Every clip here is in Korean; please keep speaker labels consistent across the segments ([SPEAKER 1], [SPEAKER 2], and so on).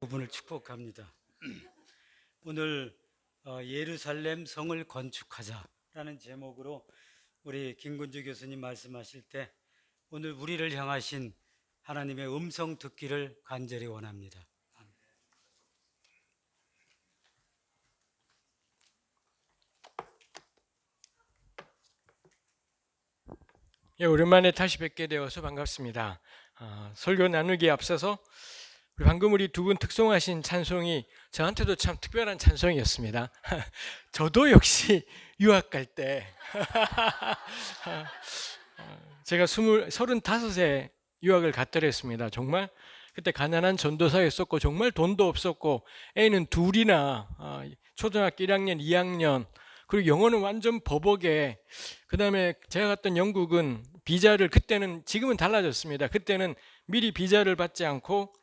[SPEAKER 1] 부분을 축복합니다. 오늘 예루살렘 성을 건축하자라는 제목으로 우리 김군주 교수님 말씀하실 때 오늘 우리를 향하신 하나님의 음성 듣기를 간절히 원합니다.
[SPEAKER 2] 오랜만에 다시 뵙게 되어서 반갑습니다. 설교 나누기에 앞서서 방금 우리 두 분 특송하신 찬송이 저한테도 참 특별한 찬송이었습니다. 저도 역시 유학 갈 때 제가 35에 유학을 갔더랬습니다. 정말 그때 가난한 전도사였었고 정말 돈도 없었고 애는 둘이나 초등학교 1학년, 2학년 그리고 영어는 완전 버벅에 그 다음에 제가 갔던 영국은 비자를 그때는 지금은 달라졌습니다. 그때는 미리 비자를 받지 않고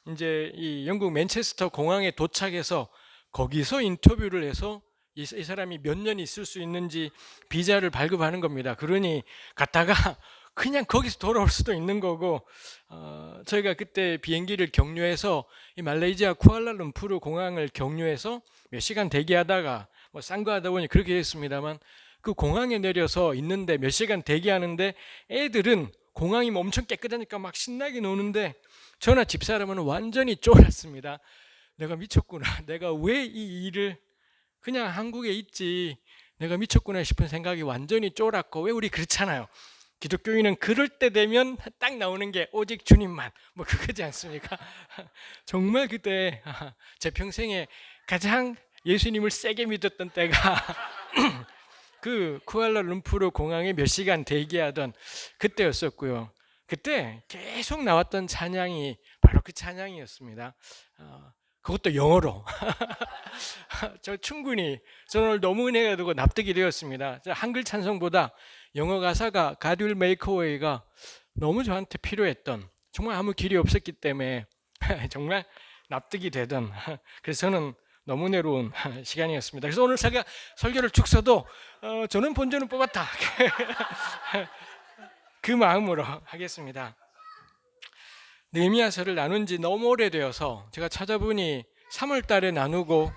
[SPEAKER 2] 이제 이 영국 맨체스터 공항에 도착해서 거기서 인터뷰를 해서 이 사람이 몇 년 있을 수 있는지 비자를 발급하는 겁니다. 그러니 갔다가 그냥 거기서 돌아올 수도 있는 거고 저희가 그때 비행기를 경유해서 이 말레이시아 쿠알라룸푸르 공항을 경유해서 몇 시간 대기하다가 뭐 싼 거 하다 보니 그렇게 됐습니다만 그 공항에 내려서 있는데 몇 시간 대기하는데 애들은 공항이 뭐 엄청 깨끗하니까 막 신나게 노는데 저나 집사람은 완전히 쫄았습니다. 내가 미쳤구나. 내가 왜 이 일을 그냥 한국에 있지 내가 미쳤구나 싶은 생각이 완전히 쫄았고 왜 우리 그렇잖아요. 기독교인은 그럴 때 되면 딱 나오는 게 오직 주님만 뭐 그거지 않습니까? 정말 그때 제 평생에 가장 예수님을 세게 믿었던 때가 그 쿠알라룸푸르 공항에 몇 시간 대기하던 그때였었고요. 그때 계속 나왔던 찬양이 바로 그 찬양이었습니다. 그것도 영어로. 저는 오늘 너무 은혜가 되고 납득이 되었습니다. 한글 찬송보다 영어 가사가 God will make a way가 너무 저한테 필요했던, 정말 아무 길이 없었기 때문에 정말 납득이 되던, 그래서 저는 너무 은혜로운 시간이었습니다. 그래서 오늘 제가 설교를 쭉 써도 저는 본전을 뽑았다. 그 마음으로 하겠습니다. 느헤미야서를 나눈 지 너무 오래되어서 제가 찾아보니 3월 달에 나누고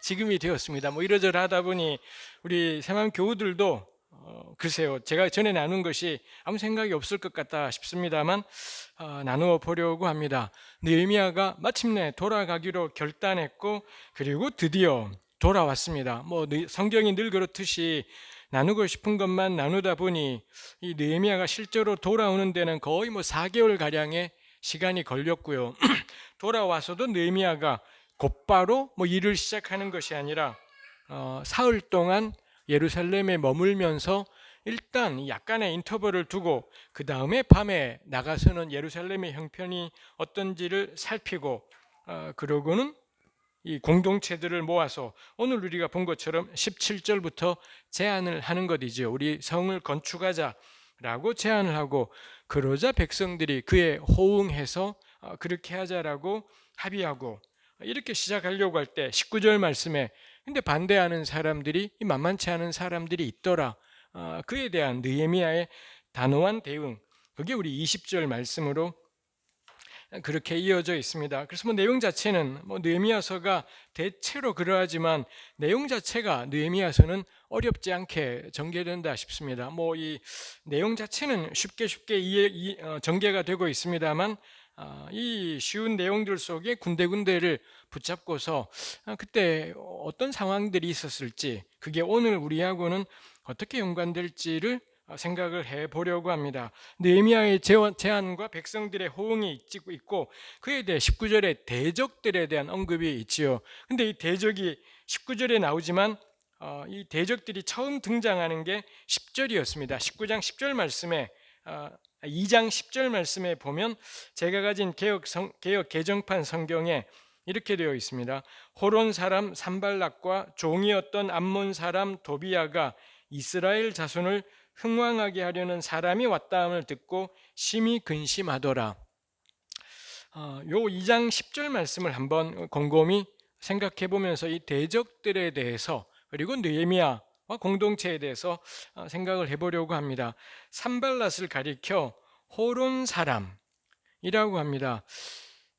[SPEAKER 2] 지금이 되었습니다. 뭐 이러저러 하다 보니 우리 새마음 교우들도 글쎄요, 제가 전에 나눈 것이 아무 생각이 없을 것 같다 싶습니다만 나누어 보려고 합니다. 느헤미야가 마침내 돌아가기로 결단했고 그리고 드디어 돌아왔습니다. 뭐 성경이 늘 그렇듯이 나누고 싶은 것만 나누다 보니 이 느헤미야가 실제로 돌아오는 데는 거의 뭐 4개월 가량의 시간이 걸렸고요. 돌아와서도 느헤미야가 곧바로 뭐 일을 시작하는 것이 아니라 사흘 동안 예루살렘에 머물면서 일단 약간의 인터벌을 두고 그 다음에 밤에 나가서는 예루살렘의 형편이 어떤지를 살피고 그러고는 이 공동체들을 모아서 오늘 우리가 본 것처럼 17절부터 제안을 하는 것이죠. 우리 성을 건축하자라고 제안을 하고 그러자 백성들이 그에 호응해서 그렇게 하자라고 합의하고 이렇게 시작하려고 할 때 19절 말씀에 근데 반대하는 사람들이 만만치 않은 사람들이 있더라. 그에 대한 느헤미야의 단호한 대응 그게 우리 20절 말씀으로 그렇게 이어져 있습니다. 그래서 뭐 내용 자체는 뭐 느헤미야서가 대체로 그러하지만 내용 자체가 느헤미야서는 어렵지 않게 전개된다 싶습니다. 뭐 이 내용 자체는 쉽게 전개가 되고 있습니다만 이 쉬운 내용들 속에 군데군데를 붙잡고서 그때 어떤 상황들이 있었을지 그게 오늘 우리하고는 어떻게 연관될지를 생각을 해보려고 합니다. 느헤미야의 제안과 백성들의 호응이 있고 그에 대해 19절에 대적들에 대한 언급이 있지요. 근데 이 대적이 19절에 나오지만 이 대적들이 처음 등장하는 게 10절이었습니다. 19장 10절 말씀에 2장 10절 말씀에 보면 제가 가진 개역 개정판 성경에 이렇게 되어 있습니다. 호론 사람 산발락과 종이었던 암몬 사람 도비야가 이스라엘 자손을 흥왕하게 하려는 사람이 왔다함을 듣고 심히 근심하더라. 요 2장 10절 말씀을 한번 곰곰이 생각해 보면서 이 대적들에 대해서 그리고 느헤미야와 공동체에 대해서 생각을 해보려고 합니다. 산발랏을 가리켜 호론 사람이라고 합니다.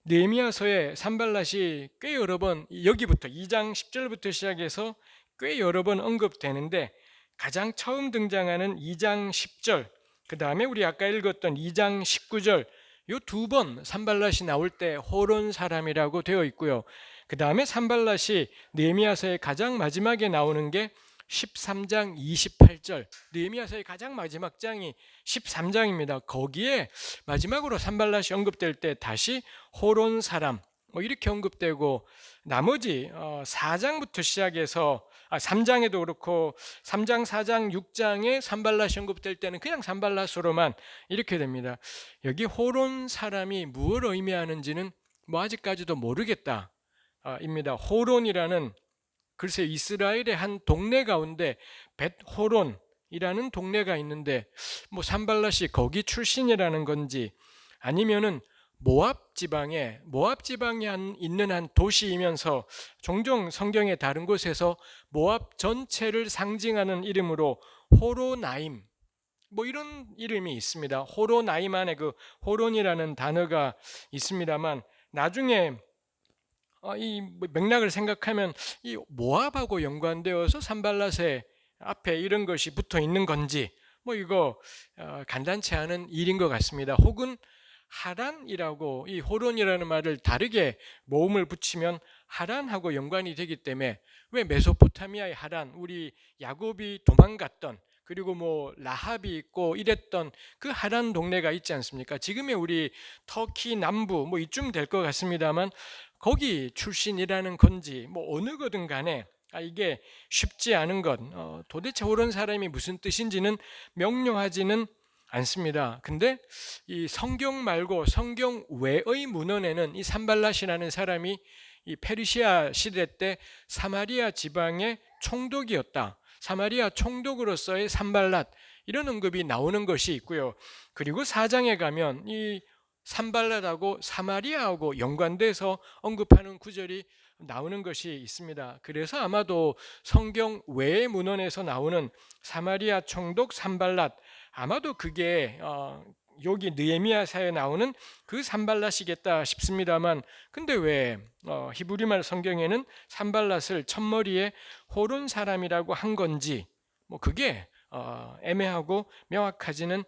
[SPEAKER 2] 느헤미야서에 산발랏이 꽤 여러 번, 여기부터 2장 10절부터 시작해서 꽤 여러 번 언급되는데, 가장 처음 등장하는 2장 10절, 그 다음에 우리 아까 읽었던 2장 19절, 요 두 번 산발랏이 나올 때 호론 사람이라고 되어 있고요. 그 다음에 산발랏이 느헤미야서의 가장 마지막에 나오는 게 13장 28절, 느헤미야서의 가장 마지막 장이 13장입니다. 거기에 마지막으로 산발랏이 언급될 때 다시 호론 사람 뭐 이렇게 언급되고, 나머지 4장부터 시작해서 3장에도 그렇고 3장, 4장, 6장에 산발랏이 언급될 때는 그냥 산발랏으로만 이렇게 됩니다. 여기 호론 사람이 무엇을 의미하는지는 뭐 아직까지도 모르겠다 입니다. 호론이라는, 글쎄 이스라엘의 한 동네 가운데 벳호론이라는 동네가 있는데, 뭐 산발랏이 거기 출신이라는 건지, 아니면은 모압 지방에 있는 한 도시이면서 종종 성경의 다른 곳에서 모압 전체를 상징하는 이름으로 호로나임, 뭐 이런 이름이 있습니다. 호로나임 안에 그 호론이라는 단어가 있습니다만, 나중에 이 맥락을 생각하면 이 모압하고 연관되어서 산발랏의 앞에 이런 것이 붙어 있는 건지, 뭐 이거 간단치 않은 일인 것 같습니다. 혹은 하란이라고, 이 호론이라는 말을 다르게 모음을 붙이면 하란하고 연관이 되기 때문에, 왜 메소포타미아의 하란, 우리 야곱이 도망갔던, 그리고 뭐 라합이 있고 이랬던 그 하란 동네가 있지 않습니까? 지금의 우리 터키 남부 뭐 이쯤 될 것 같습니다만, 거기 출신이라는 건지 뭐 어느 거든 간에 이게 쉽지 않은 것, 도대체 호론 사람이 무슨 뜻인지는 명료하지는 않습니다. 근데 이 성경 말고 성경 외의 문헌에는 이 산발랏이라는 사람이 이 페르시아 시대 때 사마리아 지방의 총독이었다, 사마리아 총독으로서의 산발랏, 이런 언급이 나오는 것이 있고요. 그리고 4장에 가면 이 산발랏하고 사마리아하고 연관돼서 언급하는 구절이 나오는 것이 있습니다. 그래서 아마도 성경 외의 문헌에서 나오는 사마리아 총독 산발랏, 아마도 그게 여기 느헤미야서에 나오는 그 산발랏이겠다 싶습니다만, 근데 왜 히브리말 성경에는 산발랏을 첫머리에 호론 사람이라고 한 건지, 뭐 그게 애매하고 명확하지는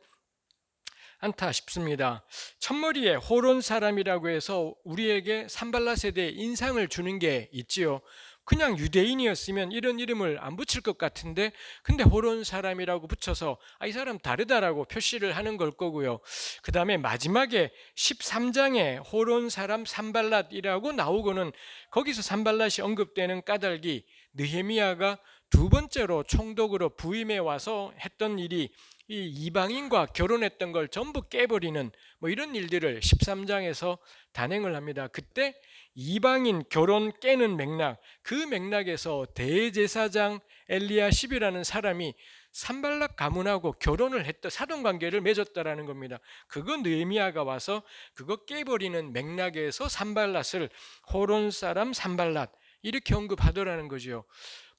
[SPEAKER 2] 않다 싶습니다. 첫머리에 호론 사람이라고 해서 우리에게 산발랏에 대해 인상을 주는 게 있지요. 그냥 유대인이었으면 이런 이름을 안 붙일 것 같은데, 근데 호론 사람이라고 붙여서 이 사람 다르다라고 표시를 하는 걸 거고요. 그 다음에 마지막에 13장에 호론 사람 산발랏이라고 나오고는, 거기서 산발랏이 언급되는 까닭이 느헤미야가 두 번째로 총독으로 부임해 와서 했던 일이 이 이방인과 결혼했던 걸 전부 깨버리는 뭐 이런 일들을 13장에서 단행을 합니다. 그때 이방인 결혼 깨는 맥락, 그 맥락에서 대제사장 엘리야십이라는 사람이 산발랏 가문하고 결혼을 했다, 사돈관계를 맺었다라는 겁니다. 그거 느헤미야가 와서 그거 깨버리는 맥락에서 산발랏을 호론 사람 산발랏 이렇게 언급하더라는 거죠.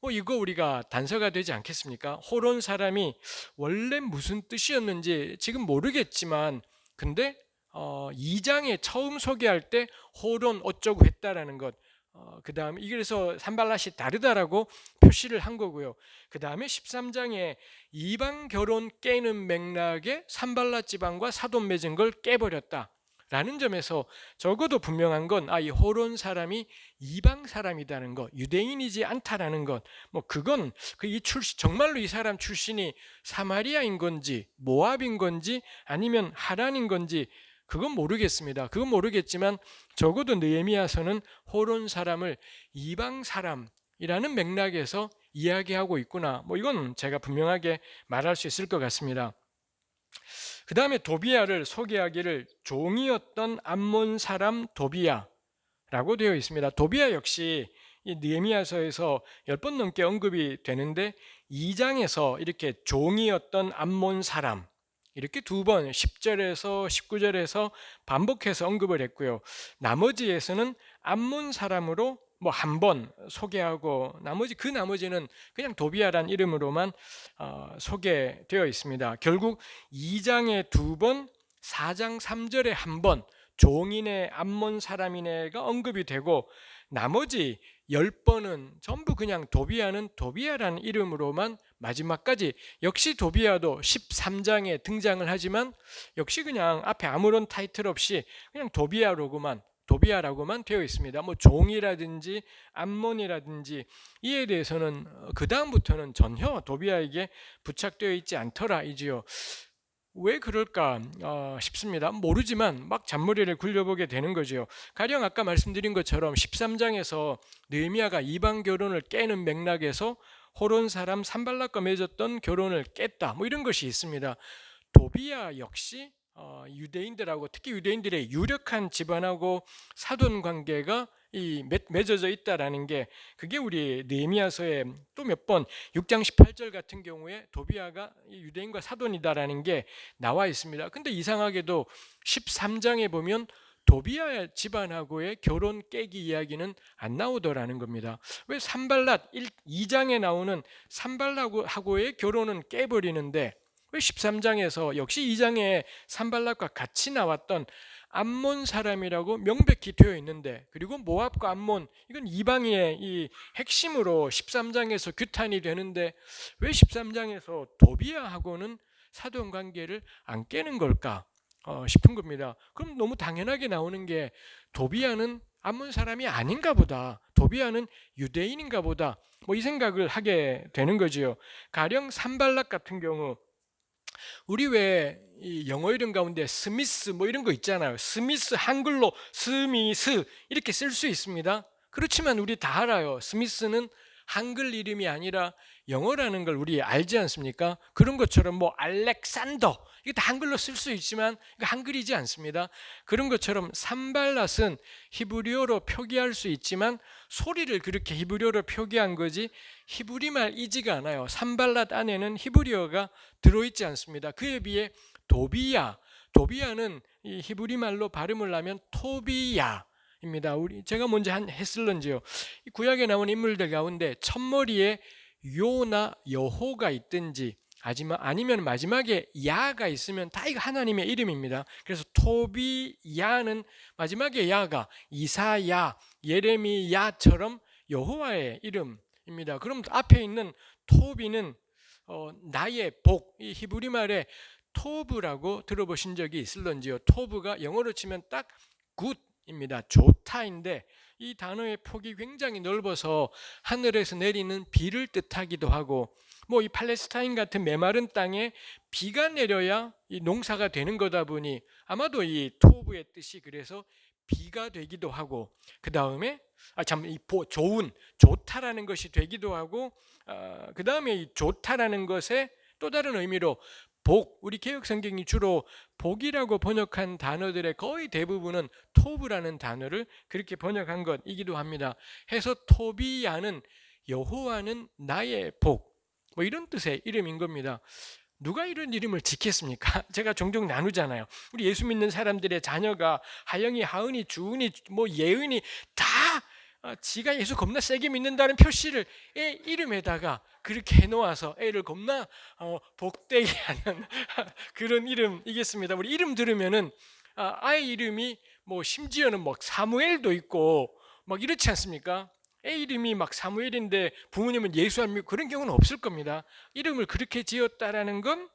[SPEAKER 2] 뭐 이거 우리가 단서가 되지 않겠습니까? 호론 사람이 원래 무슨 뜻이었는지 지금 모르겠지만, 근데 2장에 처음 소개할 때 호론 어쩌고 했다라는 것, 그 다음에 그래서 산발랏이 다르다라고 표시를 한 거고요. 그 다음에 13장에 이방 결혼 깨는 맥락에 산발랏 지방과 사돈 맺은 걸 깨버렸다 라는 점에서 적어도 분명한 건 이 호론 사람이 이방 사람이라는 것, 유대인이지 않다라는 것, 뭐 그건 이 출신, 정말로 이 사람 출신이 사마리아인 건지 모압인 건지 아니면 하란인 건지 그건 모르겠습니다. 그건 모르겠지만 적어도 느헤미야서는 호론 사람을 이방 사람이라는 맥락에서 이야기하고 있구나, 뭐 이건 제가 분명하게 말할 수 있을 것 같습니다. 그 다음에 도비야를 소개하기를 종이었던 암몬 사람 도비야라고 되어 있습니다. 도비야 역시 이 느헤미야서에서 10번 넘게 언급이 되는데, 2장에서 이렇게 종이었던 암몬 사람 이렇게 두 번 10절에서 19절에서 반복해서 언급을 했고요. 나머지에서는 암몬 사람으로 뭐 한 번 소개하고, 나머지는 그냥 도비야란 이름으로만 소개되어 있습니다. 결국 2장에 두 번, 4장 3절에 한 번, 종이네 암몬 사람이네가 언급이 되고 나머지 10번은 전부 그냥 도비야는 도비야라는 이름으로만 마지막까지, 역시 도비야도 13장에 등장을 하지만 역시 그냥 앞에 아무런 타이틀 없이 그냥 도비야라고만 되어 있습니다. 뭐 종이라든지 암몬이라든지 이에 대해서는 그 다음부터는 전혀 도비야에게 부착되어 있지 않더라이지요. 왜 그럴까 싶습니다. 모르지만 막 잔머리를 굴려보게 되는 거죠. 가령 아까 말씀드린 것처럼 13장에서 느헤미야가 이방 결혼을 깨는 맥락에서 호론 사람 산발락과 맺었던 결혼을 깼다, 뭐 이런 것이 있습니다. 도비야 역시 유대인들하고, 특히 유대인들의 유력한 집안하고 사돈 관계가 맺어져 있다라는 게, 그게 우리 느헤미야서에 또 몇 번 6장 18절 같은 경우에 도비야가 유대인과 사돈이다라는 게 나와 있습니다. 근데 이상하게도 13장에 보면 도비야 집안하고의 결혼 깨기 이야기는 안 나오더라는 겁니다. 왜 산발랏 2장에 나오는 산발락하고의 결혼은 깨버리는데 왜 13장에서 역시 2장에 산발락과 같이 나왔던 암몬 사람이라고 명백히 되어 있는데, 그리고 모압과 암몬, 이건 이방의 이 핵심으로 13장에서 규탄이 되는데 왜 13장에서 도비야하고는 사돈 관계를 안 깨는 걸까 싶은 겁니다. 그럼 너무 당연하게 나오는 게 도비야는 암몬 사람이 아닌가 보다, 도비야는 유대인인가 보다, 뭐 이 생각을 하게 되는 거지요. 가령 산발락 같은 경우, 우리 왜 이 영어 이름 가운데 스미스 뭐 이런 거 있잖아요. 스미스, 한글로 스미스 이렇게 쓸 수 있습니다. 그렇지만 우리 다 알아요. 스미스는 한글 이름이 아니라 영어라는 걸 우리 알지 않습니까? 그런 것처럼 뭐 알렉산더, 이게 다 한글로 쓸 수 있지만 이거 한글이지 않습니다. 그런 것처럼 산발랏은 히브리어로 표기할 수 있지만 소리를 그렇게 히브리어로 표기한 거지 히브리말이지가 않아요. 산발랏 안에는 히브리어가 들어있지 않습니다. 그에 비해 도비야는 이 히브리말로 발음을 하면 토비야입니다. 제가 먼저 했을런지요. 구약에 나온 인물들 가운데 첫머리에 요나 여호가 있든지 아니면 마지막에 야가 있으면 다 이거 하나님의 이름입니다. 그래서 토비야는 마지막에 야가 이사야, 예레미야처럼 여호와의 이름입니다. 그럼 앞에 있는 토비는 나의 복, 이 히브리 말에 토브라고 들어보신 적이 있을런지요? 토브가 영어로 치면 딱 굿입니다. 좋다인데 이 단어의 폭이 굉장히 넓어서 하늘에서 내리는 비를 뜻하기도 하고, 뭐 이 팔레스타인 같은 메마른 땅에 비가 내려야 이 농사가 되는 거다 보니 아마도 이 토브의 뜻이 그래서 비가 되기도 하고, 그 다음에 좋다라는 것이 되기도 하고, 그 다음에 이 좋다라는 것에 또 다른 의미로 복, 우리 개혁 성경이 주로 복이라고 번역한 단어들의 거의 대부분은 토브라는 단어를 그렇게 번역한 것이기도 합니다. 해서 토비야는 여호와는 나의 복, 뭐 이런 뜻의 이름인 겁니다. 누가 이런 이름을 짓겠습니까? 제가 종종 나누잖아요. 우리 예수 믿는 사람들의 자녀가 하영이, 하은이, 주은이, 뭐 예은이 다 지가 예수 겁나 세게 믿는다는 표시를 애 이름에다가 그렇게 해놓아서 애를 겁나 복되게 하는 그런 이름이겠습니다. 우리 이름 들으면은 아이 이름이 뭐 심지어는 막 사무엘도 있고 막 이렇지 않습니까? 애 이름이 막 사무엘인데 부모님은 예수 안 믿고 그런 경우는 없을 겁니다. 이름을 그렇게 지었다라는 건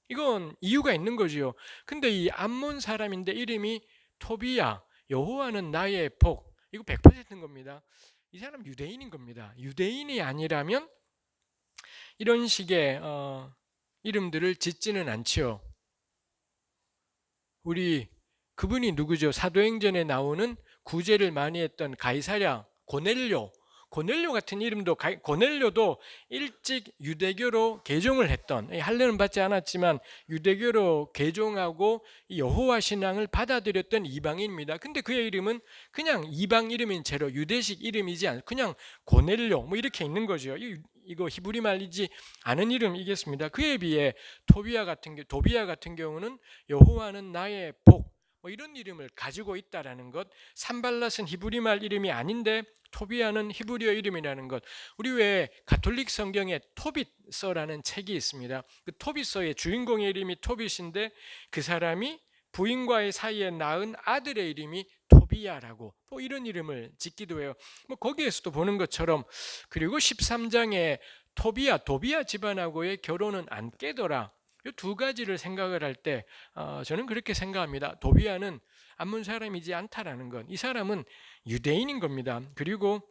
[SPEAKER 2] 이건 이유가 있는 거지요. 근데 이 암몬 사람인데 이름이 토비야, 여호와는 나의 복, 이거 100%인 겁니다. 이 사람 유대인인 겁니다. 유대인이 아니라면 이런 식의 이름들을 짓지는 않지요. 우리 그분이 누구죠? 사도행전에 나오는 구제를 많이 했던 가이사랴 고넬료 같은 이름도, 고넬료도 일찍 유대교로 개종을 했던, 할례는 받지 않았지만 유대교로 개종하고 여호와 신앙을 받아들였던 이방인입니다. 근데 그의 이름은 그냥 이방 이름인 채로 유대식 이름이지 않고 그냥 고넬료 뭐 이렇게 있는 거죠. 이거 히브리 말이지 않은 이름이겠습니다. 그에 비해 도비야 같은 경우는 여호와는 나의 복, 뭐 이런 이름을 가지고 있다라는 것. 산발랏은 히브리 말 이름이 아닌데 토비야는 히브리어 이름이라는 것. 우리 왜 가톨릭 성경에 토빗서라는 책이 있습니다. 그 토빗서의 주인공의 이름이 토빗인데 그 사람이 부인과의 사이에 낳은 아들의 이름이 도비야라고 뭐 이런 이름을 짓기도 해요. 뭐 거기에서도 보는 것처럼, 그리고 13장에 도비야 집안하고의 결혼은 안 깨더라. 이 두 가지를 생각을 할 때 저는 그렇게 생각합니다. 도비야는 암몬 사람이지 않다라는 것. 이 사람은 유대인인 겁니다. 그리고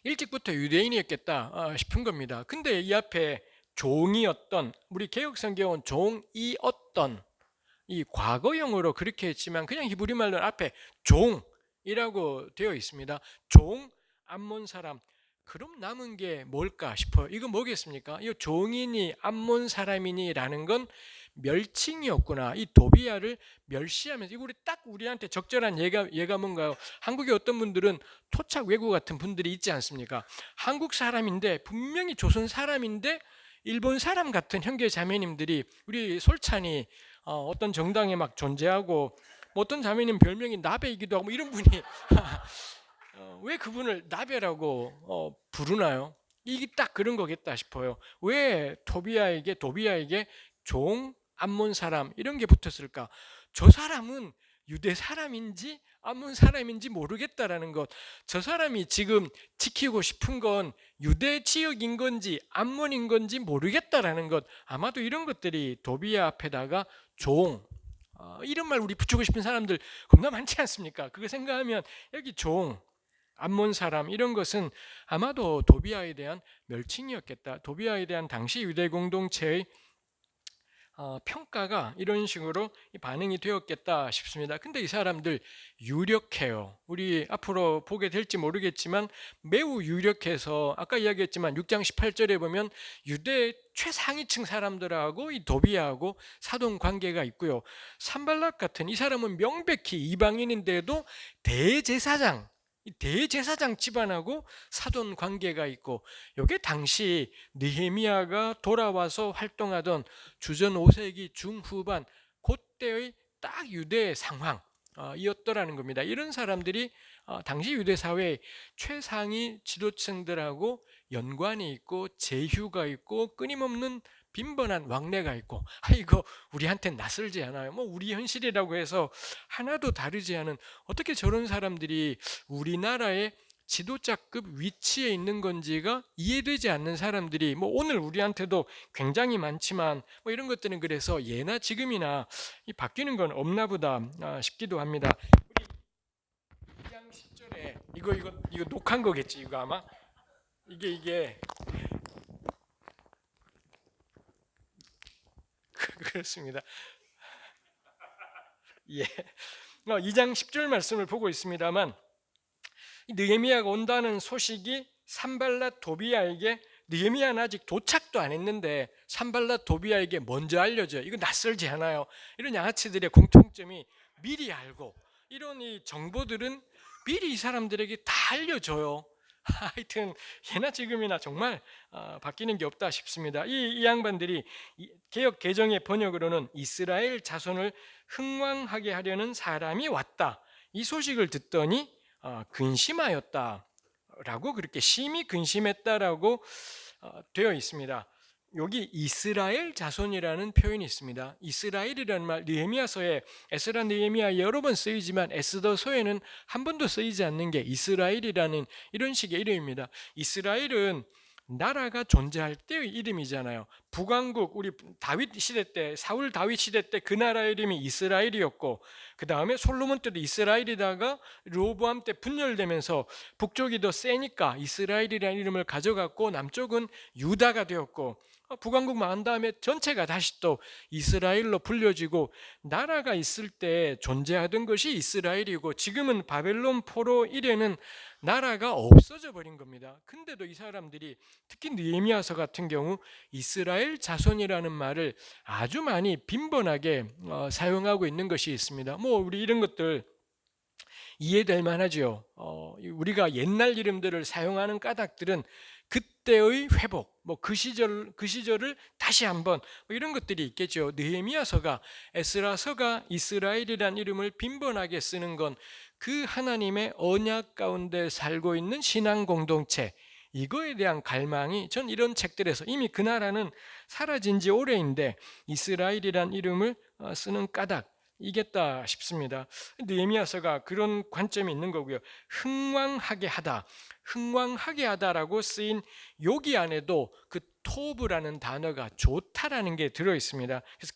[SPEAKER 2] 일찍부터 유대인이었겠다 싶은 겁니다. 근데 이 앞에 종이었던, 우리 개혁성경은 종이었던, 이 과거형으로 그렇게 했지만 그냥 히브리 말로는 앞에 종이라고 되어 있습니다. 종, 암몬 사람. 그럼 남은 게 뭘까 싶어요. 이거 뭐겠습니까? 이 종이니 암몬 사람이니라는 건 멸칭이었구나. 이 도비야를 멸시하면서, 이거 딱 우리한테 적절한 예가 뭔가요? 한국의 어떤 분들은 토착 외구 같은 분들이 있지 않습니까? 한국 사람인데, 분명히 조선 사람인데 일본 사람 같은 형제 자매님들이, 우리 솔찬이 어떤 정당에 막 존재하고, 뭐 어떤 자매님 별명이 나베이기도 하고, 뭐 이런 분이 왜 그분을 나베라고 부르나요? 이게 딱 그런 거겠다 싶어요. 왜 도비야에게 종, 암몬 사람 이런 게 붙었을까? 저 사람은 유대 사람인지 암몬 사람인지 모르겠다라는 것. 저 사람이 지금 지키고 싶은 건 유대 지역인 건지 암몬인 건지 모르겠다라는 것. 아마도 이런 것들이 도비야 앞에다가 종, 이런 말 우리 붙이고 싶은 사람들 겁나 많지 않습니까? 그거 생각하면 여기 종, 암몬 사람 이런 것은 아마도 도비야에 대한 멸칭이었겠다. 도비야에 대한 당시 유대 공동체의 평가가 이런 식으로 반응이 되었겠다 싶습니다. 근데 이 사람들 유력해요. 우리 앞으로 보게 될지 모르겠지만 매우 유력해서, 아까 이야기했지만 6장 18절에 보면 유대 최상위층 사람들하고 이 도비야하고 사돈 관계가 있고요. 산발락 같은 이 사람은 명백히 이방인인데도 대제사장 집안하고 사돈 관계가 있고, 이게 당시 느헤미야가 돌아와서 활동하던 주전 5세기 중후반 그때의 딱 유대 상황이었더라는 겁니다. 이런 사람들이 당시 유대 사회의 최상위 지도층들하고 연관이 있고 제휴가 있고 끊임없는 빈번한 왕래가 있고, 이거 우리한테 낯설지 않아요. 뭐 우리 현실이라고 해서 하나도 다르지 않은, 어떻게 저런 사람들이 우리나라의 지도자급 위치에 있는 건지가 이해되지 않는 사람들이 뭐 오늘 우리한테도 굉장히 많지만, 뭐 이런 것들은 그래서 예나 지금이나 바뀌는 건 없나 보다 싶기도 합니다. 우리 2장 10절에 이거 녹한 거겠지, 이거 아마 이게 그렇습니다. 예. 2장 10절 말씀을 보고 있습니다만, 느헤미야가 온다는 소식이 산발랏 도비야에게, 느헤미야는 아직 도착도 안 했는데 산발랏 도비야에게 먼저 알려져요. 이거 낯설지 않아요. 이런 양아치들의 공통점이 미리 알고, 이런 이 정보들은 미리 이 사람들에게 다 알려줘요. 하여튼 예나 지금이나 정말 바뀌는 게 없다 싶습니다. 이 양반들이 개역 개정의 번역으로는 이스라엘 자손을 흥왕하게 하려는 사람이 왔다, 이 소식을 듣더니 근심하였다라고, 그렇게 심히 근심했다라고 되어 있습니다. 여기 이스라엘 자손이라는 표현이 있습니다. 이스라엘이라는 말, 느헤미야서에 에스라 느헤미야 여러 번 쓰이지만 에스더서에는 한 번도 쓰이지 않는 게 이스라엘이라는 이런 식의 이름입니다. 이스라엘은 나라가 존재할 때의 이름이잖아요. 북왕국, 우리 다윗 시대 때, 사울 다윗 시대 때 그 나라 이름이 이스라엘이었고, 그 다음에 솔로몬 때도 이스라엘이다가 르호보암 때 분열되면서 북쪽이 더 세니까 이스라엘이라는 이름을 가져갔고, 남쪽은 유다가 되었고, 북왕국 망한 다음에 전체가 다시 또 이스라엘로 불려지고, 나라가 있을 때 존재하던 것이 이스라엘이고, 지금은 바벨론 포로 이래는 나라가 없어져 버린 겁니다. 근데도 이 사람들이, 특히 느헤미야서 같은 경우 이스라엘 자손이라는 말을 아주 많이 빈번하게 사용하고 있는 것이 있습니다. 뭐 우리 이런 것들 이해될 만하죠. 우리가 옛날 이름들을 사용하는 까닭들은 그때의 회복, 뭐 그 시절을 다시 한번, 뭐 이런 것들이 있겠죠. 느헤미야서가, 에스라서가 이스라엘이란 이름을 빈번하게 쓰는 건 그 하나님의 언약 가운데 살고 있는 신앙 공동체, 이거에 대한 갈망이, 전 이런 책들에서 이미 그 나라는 사라진 지 오래인데 이스라엘이란 이름을 쓰는 까닭, 이겠다 싶습니다. 느헤미야서가 그런 관점이 있는 거고요. 흥왕하게 하다, 흥왕하게 하다라고 쓰인 여기 안에도 그 토브라는 단어가 좋다라는 게 들어 있습니다. 그래서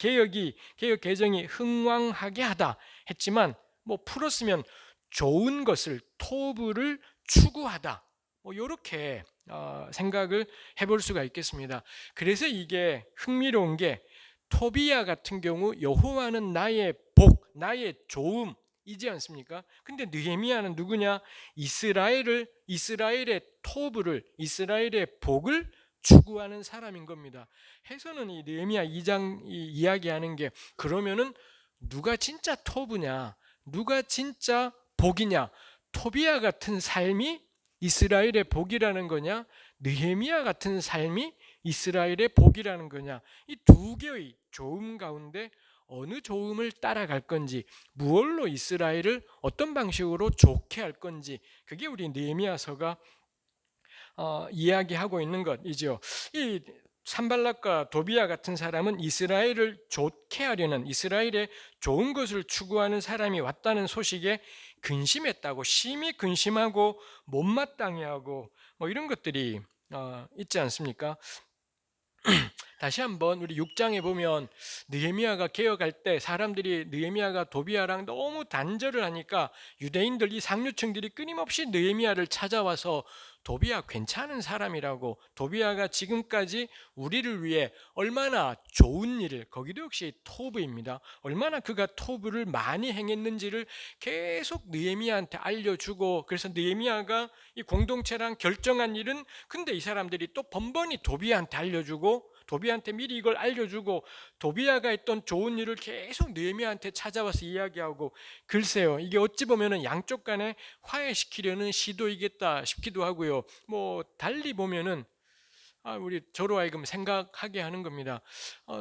[SPEAKER 2] 개역 개정이 흥왕하게 하다 했지만 뭐 풀었으면 좋은 것을 토브를 추구하다, 뭐 이렇게 생각을 해볼 수가 있겠습니다. 그래서 이게 흥미로운 게 토비야 같은 경우 여호와는 나의 복, 나의 좋음이지 않습니까? 근데 느헤미야는 누구냐? 이스라엘의 토브를, 이스라엘의 복을 추구하는 사람인 겁니다. 해서는 이 느헤미야 2장 이야기하는 게 그러면은 누가 진짜 토브냐? 누가 진짜 복이냐? 토비야 같은 삶이 이스라엘의 복이라는 거냐? 느헤미야 같은 삶이 이스라엘의 복이라는 거냐? 이 두 개의 좋음 가운데 어느 좋음을 따라갈 건지, 무엇로 이스라엘을 어떤 방식으로 좋게 할 건지, 그게 우리 느헤미야서가 이야기하고 있는 것이죠. 이 산발락과 도비야 같은 사람은 이스라엘을 좋게 하려는, 이스라엘의 좋은 것을 추구하는 사람이 왔다는 소식에 근심했다고, 심히 근심하고 못마땅해하고 뭐 이런 것들이 있지 않습니까? 다시 한번 우리 6장에 보면 느헤미야가 개혁할 때 사람들이 느헤미야가 도비야랑 너무 단절을 하니까 유대인들, 이 상류층들이 끊임없이 느헤미야를 찾아와서 도비야 괜찮은 사람이라고, 도비야가 지금까지 우리를 위해 얼마나 좋은 일을, 거기도 역시 토브입니다, 얼마나 그가 토브를 많이 행했는지를 계속 느헤미야한테 알려주고, 그래서 느헤미야가 이 공동체랑 결정한 일은 근데 이 사람들이 또 번번이 도비야한테 알려주고, 도비야한테 미리 이걸 알려주고, 도비야가 했던 좋은 일을 계속 느헤미야한테 찾아와서 이야기하고, 글쎄요, 이게 어찌 보면은 양쪽 간에 화해시키려는 시도이겠다 싶기도 하고요. 뭐 달리 보면은 우리 저로 하여금 생각하게 하는 겁니다.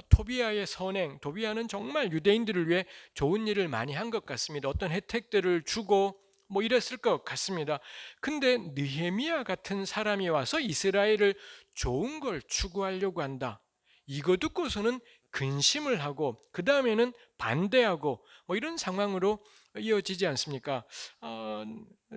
[SPEAKER 2] 토비야의 선행, 도비야는 정말 유대인들을 위해 좋은 일을 많이 한 것 같습니다. 어떤 혜택들을 주고 뭐 이랬을 것 같습니다. 근데 느헤미야 같은 사람이 와서 이스라엘을 좋은 걸 추구하려고 한다, 이거 듣고서는 근심을 하고 그 다음에는 반대하고 뭐 이런 상황으로 이어지지 않습니까?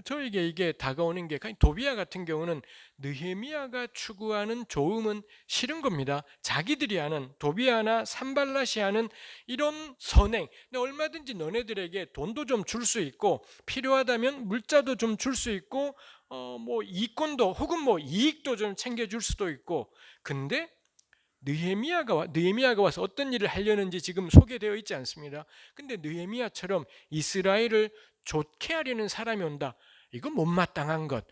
[SPEAKER 2] 저에게 이게 다가오는 게, 도비야 같은 경우는 느헤미야가 추구하는 좋음은 싫은 겁니다. 자기들이 하는, 도비야나 산발랏이 하는 이런 선행, 얼마든지 너네들에게 돈도 좀 줄 수 있고 필요하다면 물자도 좀 줄 수 있고 뭐 이권도 혹은 뭐 이익도 좀 챙겨줄 수도 있고, 근데 느헤미야가 와서 어떤 일을 하려는지 지금 소개되어 있지 않습니다. 근데 느헤미야처럼 이스라엘을 좋게 하려는 사람이 온다, 이건 못마땅한 것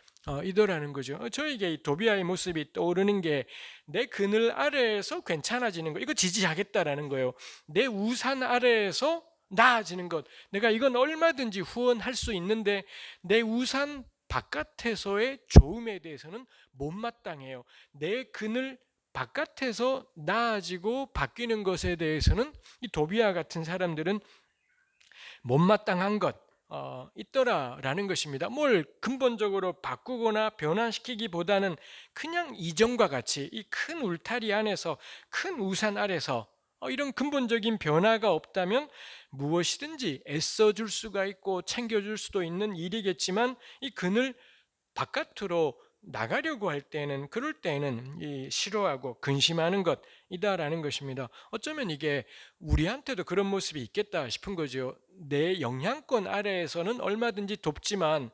[SPEAKER 2] 이더라는 거죠. 저에게 이 도비야의 모습이 떠오르는 게, 내 그늘 아래에서 괜찮아지는 것, 이거 지지하겠다라는 거예요. 내 우산 아래에서 나아지는 것, 내가 이건 얼마든지 후원할 수 있는데 내 우산 바깥에서의 좋음에 대해서는 못마땅해요. 내 그늘 바깥에서 나아지고 바뀌는 것에 대해서는 이 도비야 같은 사람들은 못마땅한 것 있더라라는 것입니다. 뭘 근본적으로 바꾸거나 변화시키기보다는 그냥 이전과 같이 이 큰 울타리 안에서, 큰 우산 아래서 이런 근본적인 변화가 없다면 무엇이든지 애써줄 수가 있고 챙겨줄 수도 있는 일이겠지만, 이 그늘 바깥으로 나가려고 할 때는, 그럴 때는 이 싫어하고 근심하는 것이다라는 것입니다. 어쩌면 이게 우리한테도 그런 모습이 있겠다 싶은 거죠. 내 영향권 아래에서는 얼마든지 돕지만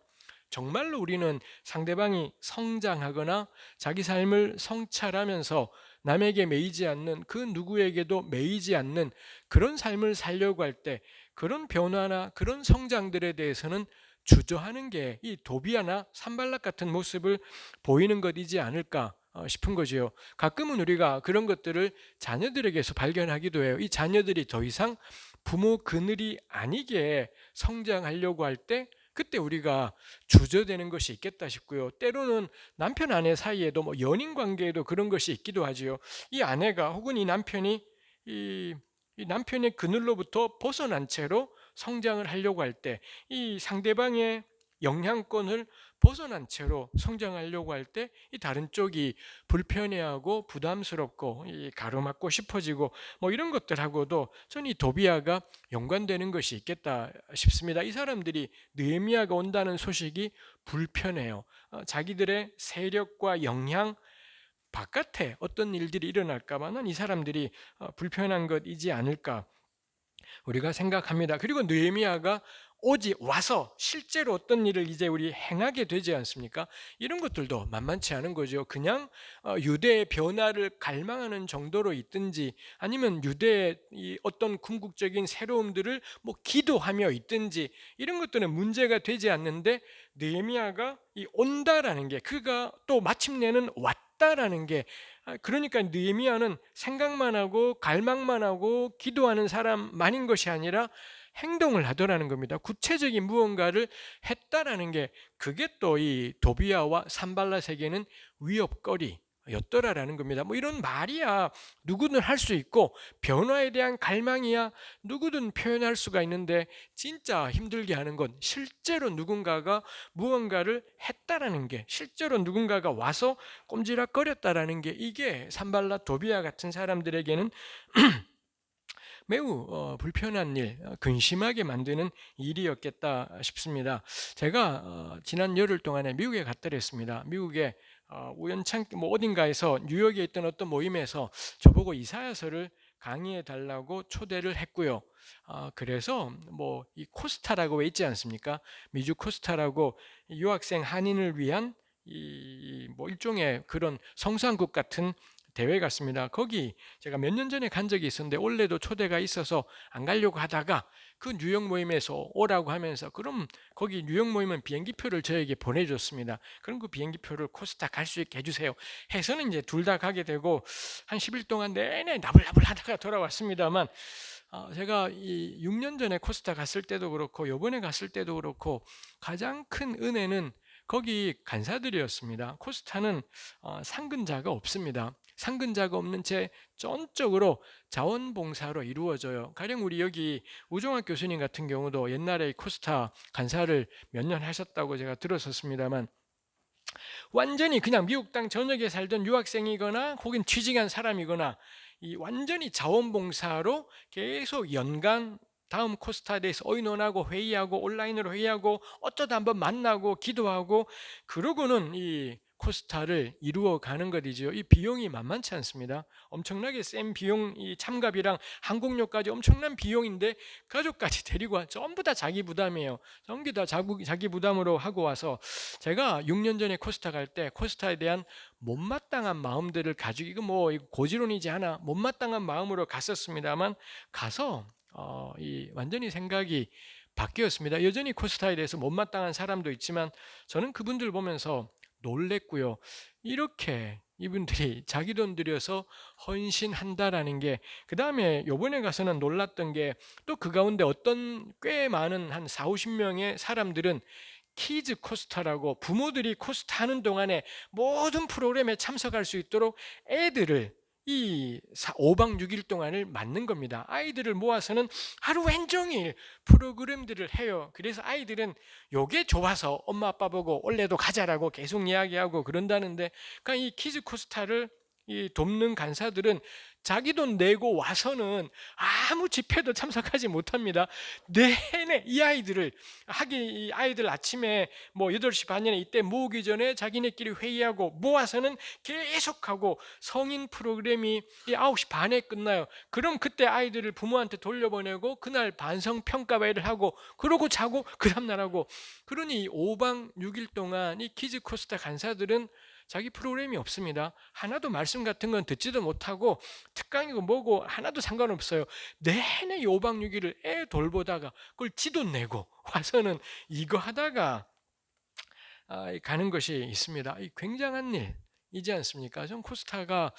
[SPEAKER 2] 정말로 우리는 상대방이 성장하거나 자기 삶을 성찰하면서 남에게 매이지 않는, 그 누구에게도 매이지 않는 그런 삶을 살려고 할 때, 그런 변화나 그런 성장들에 대해서는 주저하는 게 이 도비야나 산발락 같은 모습을 보이는 것이지 않을까 싶은 거지요. 가끔은 우리가 그런 것들을 자녀들에게서 발견하기도 해요. 이 자녀들이 더 이상 부모 그늘이 아니게 성장하려고 할 때, 그때 우리가 주저되는 것이 있겠다 싶고요. 때로는 남편 아내 사이에도 뭐 연인 관계에도 그런 것이 있기도 하지요. 이 아내가 혹은 이 남편이 이 남편의 그늘로부터 벗어난 채로 성장을 하려고 할 때, 이 상대방의 영향권을 벗어난 채로 성장하려고 할 때 이 다른 쪽이 불편해하고 부담스럽고 이 가로막고 싶어지고 뭐 이런 것들하고도 저는 이 도비아가 연관되는 것이 있겠다 싶습니다. 이 사람들이 느헤미야가 온다는 소식이 불편해요. 자기들의 세력과 영향 바깥에 어떤 일들이 일어날까봐는 이 사람들이 불편한 것이지 않을까 우리가 생각합니다. 그리고 느헤미야가 오지 와서 실제로 어떤 일을 이제 우리 행하게 되지 않습니까? 이런 것들도 만만치 않은 거죠. 그냥 유대의 변화를 갈망하는 정도로 있든지 아니면 유대의 이 어떤 궁극적인 새로움들을 뭐 기도하며 있든지 이런 것들은 문제가 되지 않는데 느헤미야가 이 온다라는 게 그가 또 마침내는 왔다라는 게 그러니까 느헤미야는 생각만 하고 갈망만 하고 기도하는 사람만인 것이 아니라 행동을 하더라는 겁니다. 구체적인 무언가를 했다라는 게 그게 또 이 도비아와 산발랏에게는 위협거리였더라라는 겁니다. 뭐 이런 말이야 누구든 할 수 있고 변화에 대한 갈망이야 누구든 표현할 수가 있는데 진짜 힘들게 하는 건 실제로 누군가가 무언가를 했다라는 게 실제로 누군가가 와서 꼼지락거렸다라는 게 이게 산발랏 도비아 같은 사람들에게는 매우 불편한 일, 근심하게 만드는 일이었겠다 싶습니다. 제가 지난 열흘 동안에 미국에 갔더랬습니다. 미국에 우연찮게 뭐 어딘가에서 뉴욕에 있던 어떤 모임에서 저보고 이사야서를 강의해 달라고 초대를 했고요. 그래서 뭐 이 코스타라고 왜 있지 않습니까? 미주 코스타라고 유학생 한인을 위한 이 뭐 일종의 그런 성산국 같은 대회 같습니다. 거기 제가 몇 년 전에 간 적이 있었는데 올해도 초대가 있어서 안 가려고 하다가 그 뉴욕 모임에서 오라고 하면서 그럼 거기 뉴욕 모임은 비행기표를 저에게 보내줬습니다. 그럼 그 비행기표를 코스타 갈 수 있게 해주세요. 해서는 이제 둘 다 가게 되고 한 10일 동안 내내 나불나불 하다가 돌아왔습니다만 제가 이 6년 전에 코스타 갔을 때도 그렇고 이번에 갔을 때도 그렇고 가장 큰 은혜는 거기 간사들이었습니다. 코스타는 상근자가 없습니다. 상근자가 없는 채 전적으로 자원봉사로 이루어져요. 가령 우리 여기 우종학 교수님 같은 경우도 옛날에 코스타 간사를 몇 년 하셨다고 제가 들었었습니다만 완전히 그냥 미국 땅 전역에 살던 유학생이거나 혹은 취직한 사람이거나 이 완전히 자원봉사로 계속 연간 다음 코스타에 대해서 의논하고 회의하고 온라인으로 회의하고 어쩌다 한번 만나고 기도하고 그러고는 이 코스타를 이루어 가는 것이지요. 이 비용이 만만치 않습니다. 엄청나게 센 비용, 이 참가비랑 항공료까지 엄청난 비용인데 가족까지 데리고 와 전부 다 자기 부담이에요. 전부 다 자기 부담으로 하고 와서 제가 6년 전에 코스타 갈 때 코스타에 대한 못마땅한 마음들을 가지고 이거 뭐 고지론이지 않아 못마땅한 마음으로 갔었습니다만 가서 이 완전히 생각이 바뀌었습니다. 여전히 코스타에 대해서 못마땅한 사람도 있지만 저는 그분들 보면서 놀랬고요. 이렇게 이분들이 자기 돈 들여서 헌신한다라는 게 그다음에 요번에 가서는 놀랐던 게 또 그 가운데 어떤 꽤 많은 한 4, 50명의 사람들은 키즈 코스타라고 부모들이 코스타 하는 동안에 모든 프로그램에 참석할 수 있도록 애들을 이 5박 6일 동안을 맞는 겁니다. 아이들을 모아서는 하루 왼종일 프로그램들을 해요. 그래서 아이들은 요게 좋아서 엄마 아빠 보고 올해도 가자라고 계속 이야기하고 그런다는데 그러니까 이 키즈 코스타를 이 돕는 간사들은 자기 돈 내고 와서는 아무 집회도 참석하지 못합니다. 내내 이 아이들을 이 아이들 아침에 뭐 8시 반이나 이때 모으기 전에 자기네끼리 회의하고 모아서는 계속하고 성인 프로그램이 9시 반에 끝나요. 그럼 그때 아이들을 부모한테 돌려보내고 그날 반성 평가회를 하고 그러고 자고 그 다음날 하고 그러니 5박 6일 동안 이 키즈 코스타 간사들은 자기 프로그램이 없습니다. 하나도 말씀 같은 건 듣지도 못하고 특강이고 뭐고 하나도 상관없어요. 내내 5박 6일을 애 돌보다가 그걸 지도 내고 와서는 이거 하다가 가는 것이 있습니다. 이 굉장한 일이지 않습니까? 전 코스타가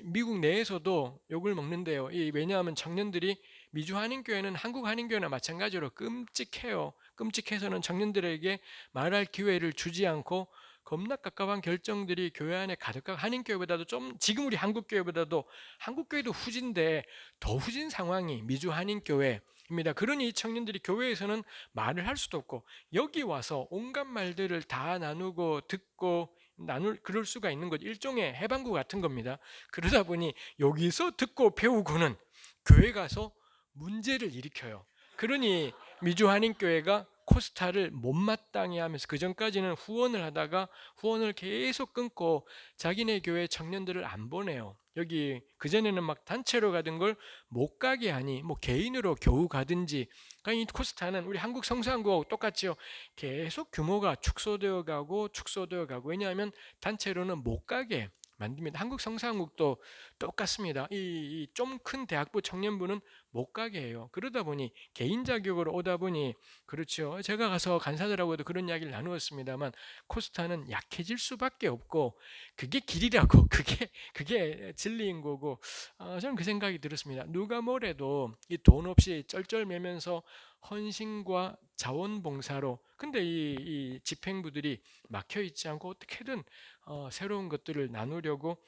[SPEAKER 2] 미국 내에서도 욕을 먹는데요. 왜냐하면 청년들이 미주 한인교회는 한국 한인교회나 마찬가지로 끔찍해요. 끔찍해서는 청년들에게 말할 기회를 주지 않고 겁나 깝깝한 결정들이 교회 안에 가득하고 한인교회보다도 좀 지금 우리 한국교회보다도 한국교회도 후진데 더 후진 상황이 미주 한인교회 입니다. 그러니 이 청년들이 교회에서는 말을 할 수도 없고 여기 와서 온갖 말들을 다 나누고 듣고 그럴 수가 있는 것, 일종의 해방구 같은 겁니다. 그러다 보니 여기서 듣고 배우고는 교회 가서 문제를 일으켜요. 그러니 미주 한인교회가 코스타를 못마땅해 하면서 그 전까지는 후원을 하다가 후원을 계속 끊고 자기네 교회 청년들을 안 보내요. 여기 그전에는 막 단체로 가던 걸 못 가게 하니 뭐 개인으로 겨우 가든지. 그러니까 이 코스타는 우리 한국 성수한국하고 똑같죠. 계속 규모가 축소되어 가고 왜냐하면 단체로는 못 가게 만듭니다. 한국 성수한국도 똑같습니다. 이 좀 큰 대학부 청년부는 못 가게 해요. 그러다 보니 개인 자격으로 오다 보니 그렇죠. 제가 가서 간사들하고도 그런 이야기를 나누었습니다만 코스타는 약해질 수밖에 없고 그게 길이라고 그게 진리인 거고 저는 그 생각이 들었습니다. 누가 뭐래도 이 돈 없이 쩔쩔매면서 헌신과 자원봉사로 근데 이 집행부들이 막혀 있지 않고 어떻게든 새로운 것들을 나누려고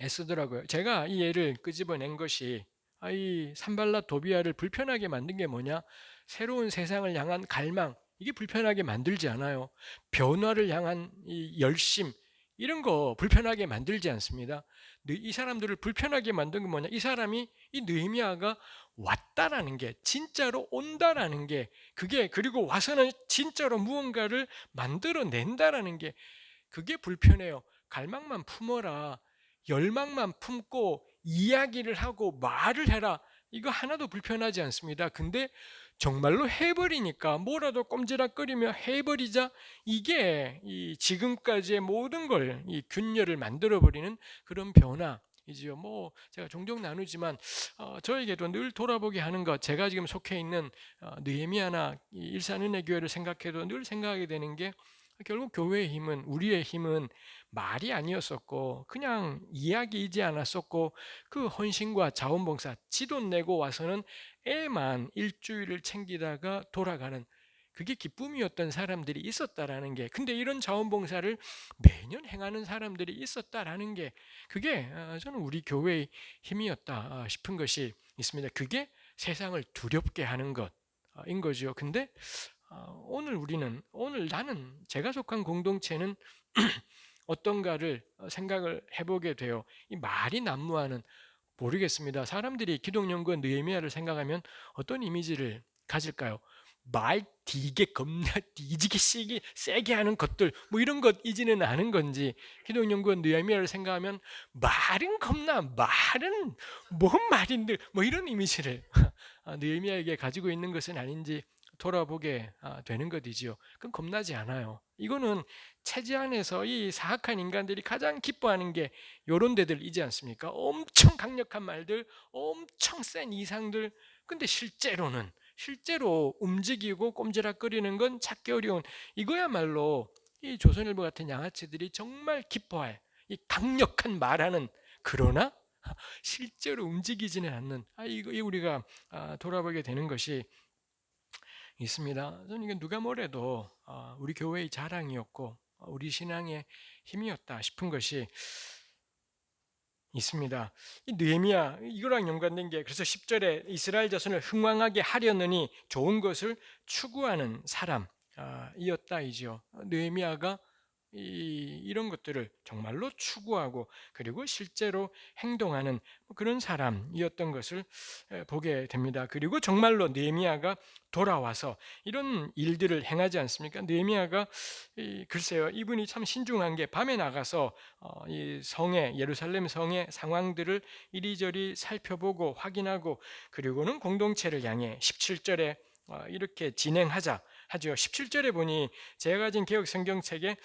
[SPEAKER 2] 애쓰더라고요. 제가 이 예를 끄집어낸 것이 이 산발랏 도비아를 불편하게 만든 게 뭐냐? 새로운 세상을 향한 갈망, 이게 불편하게 만들지 않아요. 변화를 향한 이 열심, 이런 거 불편하게 만들지 않습니다. 이 사람들을 불편하게 만든 건 뭐냐? 이 사람이 이 느헤미야가 왔다라는 게, 진짜로 온다라는 게, 그게 그리고 와서는 진짜로 무언가를 만들어낸다라는 게 그게 불편해요. 갈망만 품어라. 열망만 품고 이야기를 하고 말을 해라. 이거 하나도 불편하지 않습니다. 근데 정말로 해버리니까 뭐라도 꼼지락거리며 해버리자 이게 이 지금까지의 모든 걸 이 균열을 만들어버리는 그런 변화이지요. 뭐 제가 종종 나누지만 저에게도 늘 돌아보게 하는 것, 제가 지금 속해 있는 느헤미야나 일산은혜교회를 생각해도 늘 생각하게 되는 게 결국 교회의 힘은 우리의 힘은 말이 아니었었고 그냥 이야기이지 않았었고 그 헌신과 자원봉사 지돈 내고 와서는 애만 일주일을 챙기다가 돌아가는 그게 기쁨이었던 사람들이 있었다라는 게 근데 이런 자원봉사를 매년 행하는 사람들이 있었다라는 게 그게 저는 우리 교회의 힘이었다 싶은 것이 있습니다. 그게 세상을 두렵게 하는 것인 거죠. 근데 오늘 나는 제가 속한 공동체는 어떤가를 생각을 해보게 돼요. 이 말이 난무하는 모르겠습니다. 사람들이 기독연구원 느헤미야를 생각하면 어떤 이미지를 가질까요? 말 되게 겁나 뒤지게 세게 하는 것들 뭐 이런 것이지는 않은 건지 기독연구원 느헤미야를 생각하면 말은 겁나 말은 뭔 말인들 뭐 이런 이미지를 느헤미야에게 가지고 있는 것은 아닌지 돌아보게 되는 것이지요. 그건 겁나지 않아요. 이거는 체제 안에서 이 사악한 인간들이 가장 기뻐하는 게 이런 데들이지 않습니까? 엄청 강력한 말들, 엄청 센 이상들. 근데 실제로 움직이고 꼼지락거리는 건 찾기 어려운 이거야말로 이 조선일보 같은 양아치들이 정말 기뻐할 이 강력한 말하는 그러나 실제로 움직이지는 않는 이거 우리가 돌아보게 되는 것이 있습니다. 저는 이게 누가 뭐래도 우리 교회의 자랑이었고 우리 신앙의 힘이었다 싶은 것이 있습니다. 이 느헤미야 이거랑 연관된 게 그래서 10절에 이스라엘 자손을 흥왕하게 하려느니 좋은 것을 추구하는 사람이었다이지요. 느헤미야가 이런 것들을 정말로 추구하고 그리고 실제로 행동하는 그런 사람이었던 것을 보게 됩니다. 그리고 정말로 느헤미야가 돌아와서 이런 일들을 행하지 않습니까? 느헤미야가 글쎄요, 이분이 참 신중한 게 밤에 나가서 이 성에 예루살렘 성의 상황들을 이리저리 살펴보고 확인하고 그리고는 공동체를 향해 17절에 이렇게 진행하자 하죠. 17절에 보니 제가 가진 개혁 성경책에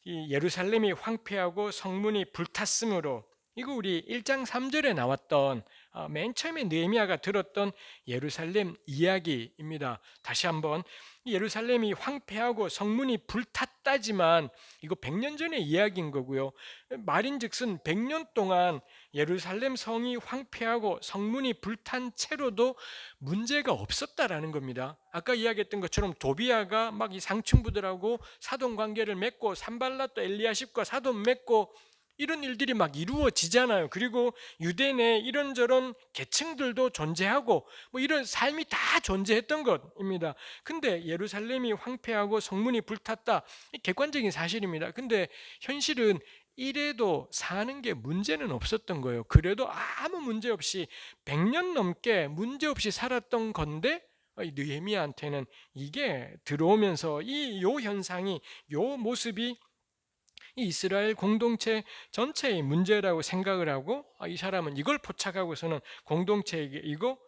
[SPEAKER 2] 이 예루살렘이 황폐하고 성문이 불탔으므로 이거 우리 1장 3절에 나왔던 맨 처음에 느헤미야가 들었던 예루살렘 이야기입니다. 다시 한번 예루살렘이 황폐하고 성문이 불탔다지만 이거 100년 전의 이야기인 거고요. 말인즉슨 100년 동안 예루살렘 성이 황폐하고 성문이 불탄 채로도 문제가 없었다라는 겁니다. 아까 이야기했던 것처럼 도비아가 막 이 상층부들하고 사돈 관계를 맺고 산발랏도 엘리야십과 사돈 맺고 이런 일들이 막 이루어지잖아요. 그리고 유대 내 이런저런 계층들도 존재하고 뭐 이런 삶이 다 존재했던 것입니다. 근데 예루살렘이 황폐하고 성문이 불탔다. 이 객관적인 사실입니다. 근데 현실은 이래도 사는 게 문제는 없었던 거예요. 그래도 아무 문제 없이 100년 넘게 문제 없이 살았던 건데 이 느헤미야한테는 이게 들어오면서 이 요 현상이 요 모습이 이 이스라엘 공동체 전체의 문제라고 생각을 하고 이 사람은 이걸 포착하고서는 공동체에게 이거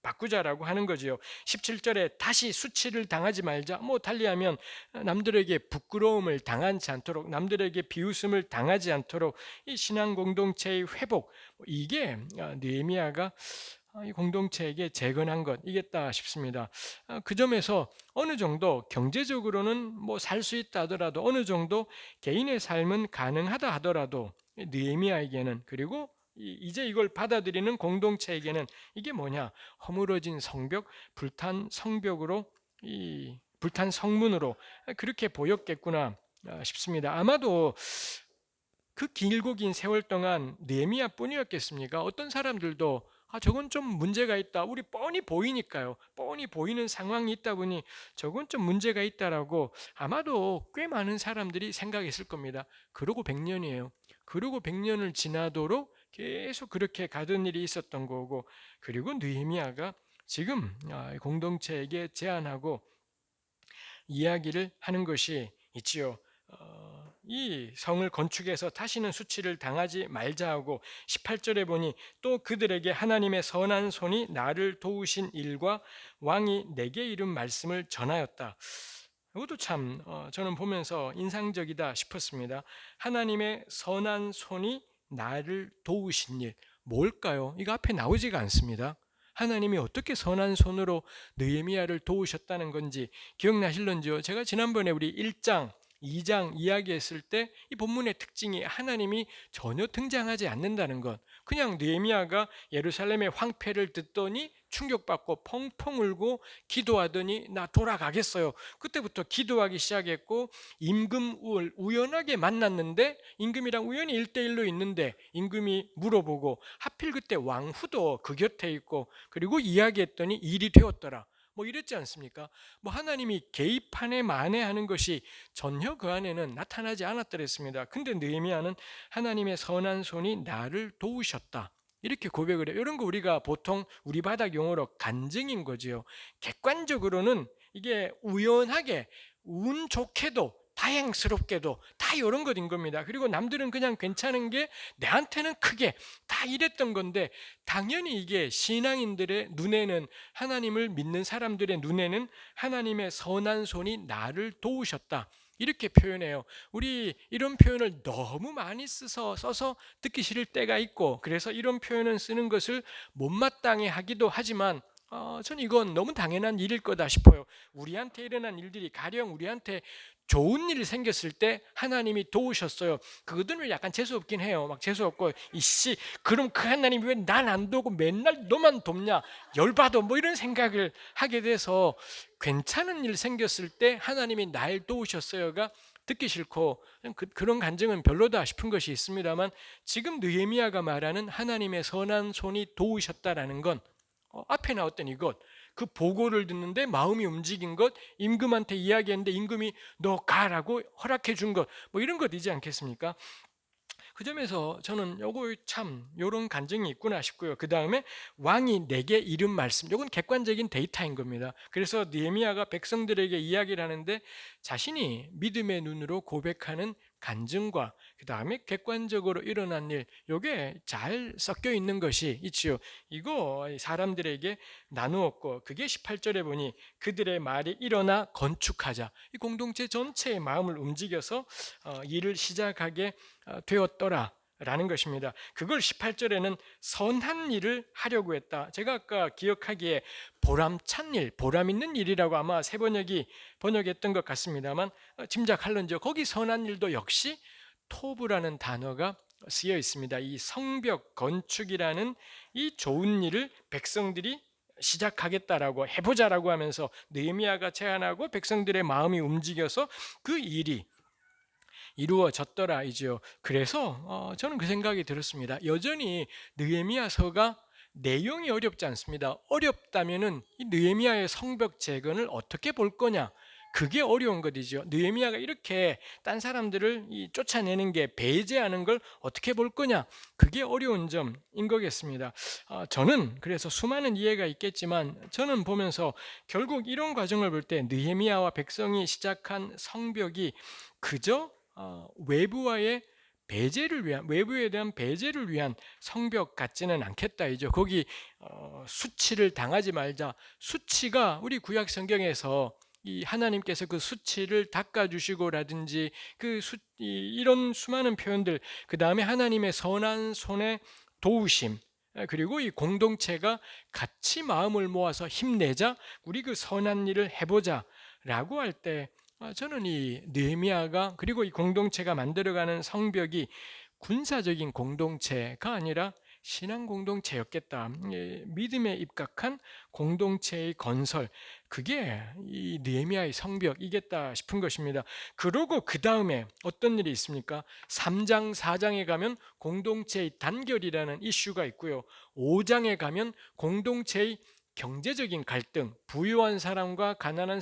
[SPEAKER 2] 바꾸자라고 하는 거지요. 17절에 다시 수치를 당하지 말자. 뭐 달리하면 남들에게 부끄러움을 당하지 않도록, 남들에게 비웃음을 당하지 않도록 이 신앙 공동체의 회복, 이게 느헤미야가 이 공동체에게 재건한 것이겠다 싶습니다. 그 점에서 어느 정도 경제적으로는 뭐 살 수 있다 하더라도 어느 정도 개인의 삶은 가능하다 하더라도 느헤미야에게는, 그리고 이제 이걸 받아들이는 공동체에게는 이게 뭐냐? 허물어진 성벽, 불탄 성벽으로, 이 불탄 성문으로 그렇게 보였겠구나 싶습니다. 아마도 그 길고 긴 세월 동안 느헤미야뿐이었겠습니까? 어떤 사람들도 저건 좀 문제가 있다. 우리 뻔히 보이니까요. 뻔히 보이는 상황이 있다 보니 저건 좀 문제가 있다라고 아마도 꽤 많은 사람들이 생각했을 겁니다. 그러고 100년이에요. 그러고 100년을 지나도록 계속 그렇게 가던 일이 있었던 거고, 그리고 느헤미야가 지금 공동체에게 제안하고 이야기를 하는 것이 있지요. 이 성을 건축해서 다시는 수치를 당하지 말자 하고 18절에 보니 또 그들에게 하나님의 선한 손이 나를 도우신 일과 왕이 내게 이른 말씀을 전하였다. 이것도 참 저는 보면서 인상적이다 싶었습니다. 하나님의 선한 손이 나를 도우신 일, 뭘까요? 이거 앞에 나오지가 않습니다. 하나님이 어떻게 선한 손으로 느헤미야를 도우셨다는 건지 기억나실런지요? 제가 지난번에 우리 1장 2장 이야기했을 때 이 본문의 특징이 하나님이 전혀 등장하지 않는다는 것. 그냥 느헤미야가 예루살렘의 황폐를 듣더니 충격받고 펑펑 울고 기도하더니 나 돌아가겠어요. 그때부터 기도하기 시작했고, 임금을 우연하게 만났는데, 임금이랑 우연히 1대1로 있는데 임금이 물어보고 하필 그때 왕후도 그 곁에 있고, 그리고 이야기했더니 일이 되었더라. 뭐 이랬지 않습니까? 뭐 하나님이 개입하네 만회하는 것이 전혀 그 안에는 나타나지 않았더랬습니다. 근데 느헤미야는 하나님의 선한 손이 나를 도우셨다, 이렇게 고백을 해요. 이런 거 우리가 보통 우리 바닥 용어로 간증인 거지요. 객관적으로는 이게 우연하게 운 좋게도 다행스럽게도 다 이런 것인 겁니다. 그리고 남들은 그냥 괜찮은 게 내한테는 크게 다 이랬던 건데, 당연히 이게 신앙인들의 눈에는, 하나님을 믿는 사람들의 눈에는 하나님의 선한 손이 나를 도우셨다, 이렇게 표현해요. 우리 이런 표현을 너무 많이 써서 듣기 싫을 때가 있고, 그래서 이런 표현을 쓰는 것을 못마땅해 하기도 하지만 저는 이건 너무 당연한 일일 거다 싶어요. 우리한테 일어난 일들이, 가령 우리한테 좋은 일이 생겼을 때 하나님이 도우셨어요. 그거들은 약간 재수없긴 해요. 막 재수없고, 이씨 그럼 그 하나님이 왜 난 안 도우고 맨날 너만 돕냐, 열받아, 뭐 이런 생각을 하게 돼서 괜찮은 일 생겼을 때 하나님이 날 도우셨어요가 듣기 싫고 그런 간증은 별로다 싶은 것이 있습니다만, 지금 느헤미야가 말하는 하나님의 선한 손이 도우셨다라는 건 앞에 나왔던 이것, 그 보고를 듣는데 마음이 움직인 것, 임금한테 이야기했는데 임금이 너 가라고 허락해 준 것, 뭐 이런 것이지 않겠습니까? 그 점에서 저는 요거 참 요런 간증이 있구나 싶고요. 그 다음에 왕이 내게 이른 말씀, 요건 객관적인 데이터인 겁니다. 그래서 느헤미야가 백성들에게 이야기를 하는데 자신이 믿음의 눈으로 고백하는 간증과 그 다음에 객관적으로 일어난 일, 요게 잘 섞여 있는 것이 있지요. 이거 사람들에게 나누었고, 그게 18절에 보니 그들의 말이 일어나 건축하자, 이 공동체 전체의 마음을 움직여서 일을 시작하게 되었더라 라는 것입니다. 그걸 18절에는 선한 일을 하려고 했다. 제가 아까 기억하기에 보람찬 일, 보람 있는 일이라고 아마 세 번역이 번역했던 것 같습니다만 짐작할런지요. 거기 선한 일도 역시 토브라는 단어가 쓰여 있습니다. 이 성벽 건축이라는 이 좋은 일을 백성들이 시작하겠다라고, 해보자라고 하면서 느헤미야가 제안하고 백성들의 마음이 움직여서 그 일이 이루어졌더라이죠. 그래서 저는 그 생각이 들었습니다. 여전히 느헤미야서가 내용이 어렵지 않습니다. 어렵다면은 이 느헤미야의 성벽 재건을 어떻게 볼 거냐? 그게 어려운 것이죠. 느헤미야가 이렇게 딴 사람들을 쫓아내는 게 배제하는 걸 어떻게 볼 거냐? 그게 어려운 점인 거겠습니다. 저는 그래서 수많은 이해가 있겠지만 저는 보면서 결국 이런 과정을 볼 때 느헤미야와 백성이 시작한 성벽이 그저 외부와의 배제를 위한, 외부에 대한 배제를 위한 성벽 같지는 않겠다이죠. 거기 수치를 당하지 말자. 수치가 우리 구약 성경에서 이 하나님께서 그 수치를 닦아주시고라든지 이런 수많은 표현들, 그 다음에 하나님의 선한 손의 도우심, 그리고 이 공동체가 같이 마음을 모아서 힘내자, 우리 그 선한 일을 해보자라고 할 때 저는 이 느헤미야가 그리고 이 공동체가 만들어가는 성벽이 군사적인 공동체가 아니라 신앙 공동체였겠다. 믿음에 입각한 공동체의 건설, 그게 이 느헤미야의 성벽이겠다 싶은 것입니다. 그러고 그 다음에 어떤 일이 있습니까? 3장, 4장에 가면 공동체의 단결이라는 이슈가 있고요. 5장에 가면 공동체의 경제적인 갈등, 부유한 사람과 가난한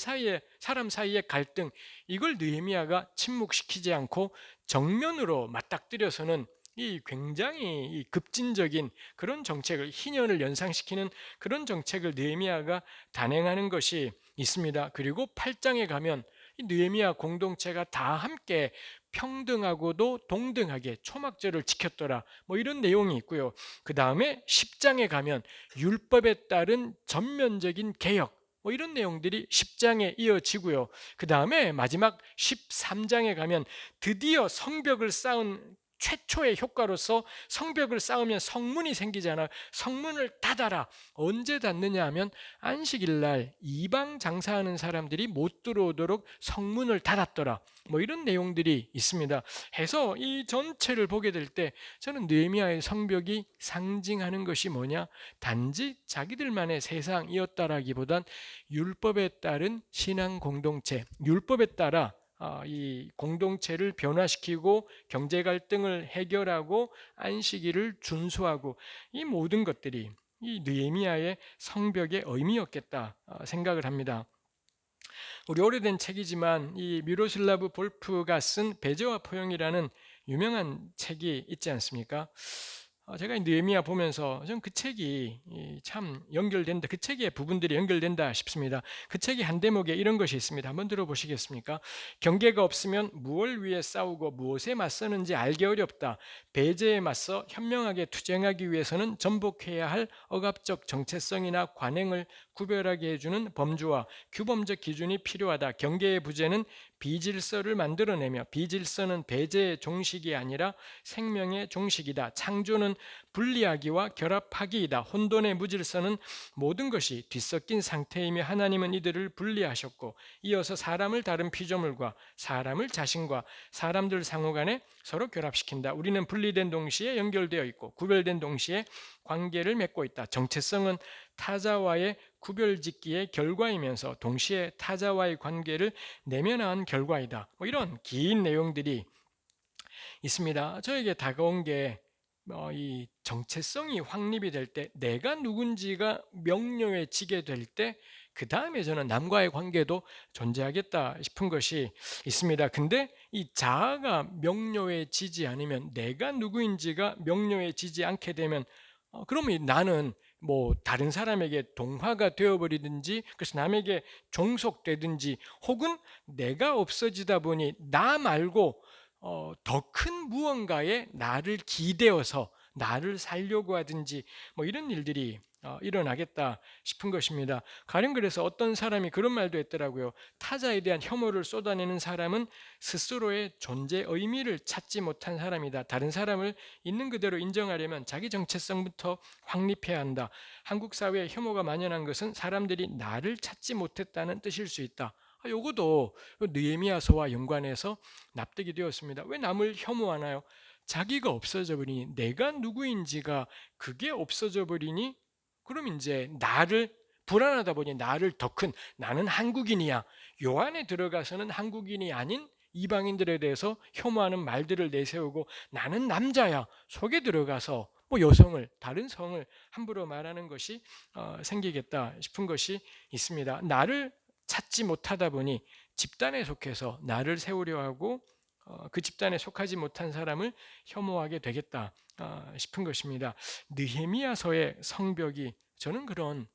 [SPEAKER 2] 사람 사이의 갈등, 이걸 느헤미야가 침묵시키지 않고 정면으로 맞닥뜨려서는 이 굉장히 이 급진적인 그런 정책을, 희년을 연상시키는 그런 정책을 느헤미야가 단행하는 것이 있습니다. 그리고 8장에 가면 이 느헤미야 공동체가 다 함께 평등하고도 동등하게 초막절을 지켰더라, 뭐 이런 내용이 있고요. 그 다음에 10장에 가면 율법에 따른 전면적인 개혁, 뭐 이런 내용들이 10장에 이어지고요. 그 다음에 마지막 13장에 가면 드디어 성벽을 쌓은 최초의 효과로서, 성벽을 쌓으면 성문이 생기잖아요. 성문을 닫아라. 언제 닫느냐 하면 안식일 날 이방 장사하는 사람들이 못 들어오도록 성문을 닫았더라, 뭐 이런 내용들이 있습니다. 해서 이 전체를 보게 될 때 저는 느헤미야의 성벽이 상징하는 것이 뭐냐, 단지 자기들만의 세상이었다라기보단 율법에 따른 신앙 공동체, 율법에 따라 이 공동체를 변화시키고 경제 갈등을 해결하고 안식일을 준수하고, 이 모든 것들이 이 느헤미야의 성벽의 의미였겠다 생각을 합니다. 우리 오래된 책이지만 이 미로슬라브 볼프가 쓴 배제와 포용이라는 유명한 책이 있지 않습니까? 제가 이 느헤미야 보면서 전 그 책이 참 연결된다, 그 책의 부분들이 연결된다 싶습니다. 그 책의 한 대목에 이런 것이 있습니다. 한번 들어보시겠습니까? 경계가 없으면 무엇을 위해 싸우고 무엇에 맞서는지 알기 어렵다. 배제에 맞서 현명하게 투쟁하기 위해서는 전복해야 할 억압적 정체성이나 관행을 구별하게 해주는 범주와 규범적 기준이 필요하다. 경계의 부재는 비질서를 만들어내며, 비질서는 배제의 종식이 아니라 생명의 종식이다. 창조는 분리하기와 결합하기이다. 혼돈의 무질서는 모든 것이 뒤섞인 상태이며 하나님은 이들을 분리하셨고, 이어서 사람을 다른 피조물과 사람을 자신과 사람들 상호간에 서로 결합시킨다. 우리는 분리된 동시에 연결되어 있고 구별된 동시에 관계를 맺고 있다. 정체성은 타자와의 구별짓기의 결과이면서 동시에 타자와의 관계를 내면화한 결과이다. 뭐 이런 긴 내용들이 있습니다. 저에게 다가온 게 이 정체성이 확립이 될 때, 내가 누군지가 명료해지게 될 때, 그 다음에 저는 남과의 관계도 존재하겠다 싶은 것이 있습니다. 근데 이 자아가 명료해지지 않으면, 내가 누구인지가 명료해지지 않게 되면 그러면 나는 뭐 다른 사람에게 동화가 되어버리든지, 그래서 남에게 종속되든지, 혹은 내가 없어지다 보니 나 말고 더 큰 무언가에 나를 기대어서 나를 살려고 하든지, 뭐 이런 일들이 일어나겠다 싶은 것입니다. 가령 그래서 어떤 사람이 그런 말도 했더라고요. 타자에 대한 혐오를 쏟아내는 사람은 스스로의 존재 의미를 찾지 못한 사람이다. 다른 사람을 있는 그대로 인정하려면 자기 정체성부터 확립해야 한다. 한국 사회에 혐오가 만연한 것은 사람들이 나를 찾지 못했다는 뜻일 수 있다. 요것도 느헤미야서와 연관해서 납득이 되었습니다. 왜 남을 혐오하나요? 자기가 없어져 버리니, 내가 누구인지가 그게 없어져 버리니, 그럼 이제 나를, 불안하다 보니 나를 더 큰, 나는 한국인이야, 요 안에 들어가서는 한국인이 아닌 이방인들에 대해서 혐오하는 말들을 내세우고 나는 남자야 속에 들어가서 여성을 다른 성을 함부로 말하는 것이 생기겠다 싶은 것이 있습니다. 나를 찾지 못하다 보니 집단에 속해서 나를 세우려 하고 그 집단에 속하지 못한 사람을 혐오하게 되겠다 싶은 것입니다. 느헤미야서의 성벽이 저는 그런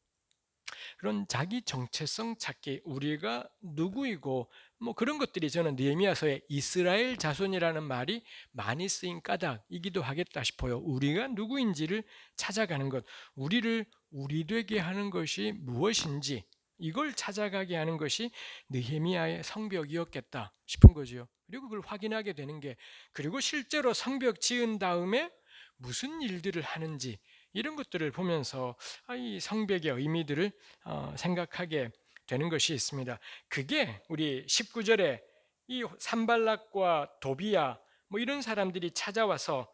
[SPEAKER 2] 자기 정체성 찾기, 우리가 누구이고 그런 것들이 저는 느헤미야서의 이스라엘 자손이라는 말이 많이 쓰인 까닭이기도 하겠다 싶어요. 우리가 누구인지를 찾아가는 것, 우리를 우리 되게 하는 것이 무엇인지 이걸 찾아가게 하는 것이 느헤미야의 성벽이었겠다 싶은 거죠. 그리고 그걸 확인하게 되는 게, 그리고 실제로 성벽 지은 다음에 무슨 일들을 하는지 이런 것들을 보면서 이 성벽의 의미들을 생각하게 되는 것이 있습니다. 그게 우리 19절에 이 산발락과 도비야 이런 사람들이 찾아와서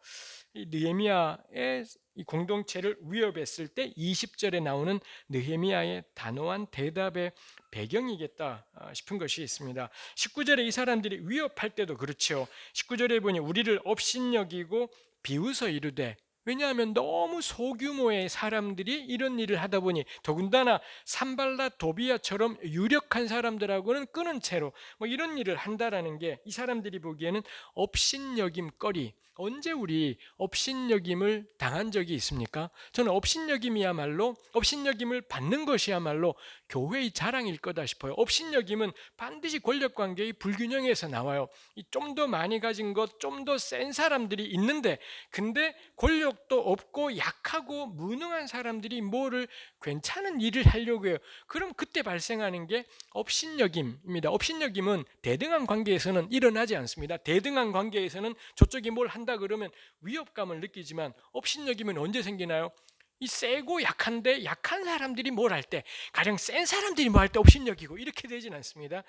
[SPEAKER 2] 이 느헤미야의 이 공동체를 위협했을 때 20절에 나오는 느헤미야의 단호한 대답의 배경이겠다 싶은 것이 있습니다. 19절에 이 사람들이 위협할 때도 그렇죠. 19절에 보니 우리를 업신여기고 비웃어 이르되, 왜냐하면 너무 소규모의 사람들이 이런 일을 하다 보니, 더군다나 산발랏 도비야처럼 유력한 사람들하고는 끊은 채로 이런 일을 한다라는 게 이 사람들이 보기에는 업신여김거리. 언제 우리 업신여김을 당한 적이 있습니까? 저는 업신여김을 받는 것이야말로 교회의 자랑일 거다 싶어요. 업신여김은 반드시 권력관계의 불균형에서 나와요. 좀 더 많이 가진 것, 좀 더 센 사람들이 있는데, 근데 권력도 없고 약하고 무능한 사람들이 뭐를 괜찮은 일을 하려고 해요. 그럼 그때 발생하는 게 업신여김입니다. 업신여김은 대등한 관계에서는 일어나지 않습니다. 대등한 관계에서는 저쪽이 뭘 한다 그러면 위협감을 느끼지만, 업신여김은 언제 생기나요? 이 세고 약한데 약한 사람들이 뭘 할 때, 가령 센 사람들이 뭐 할 때 업신여기고 이렇게 되진 않습니다.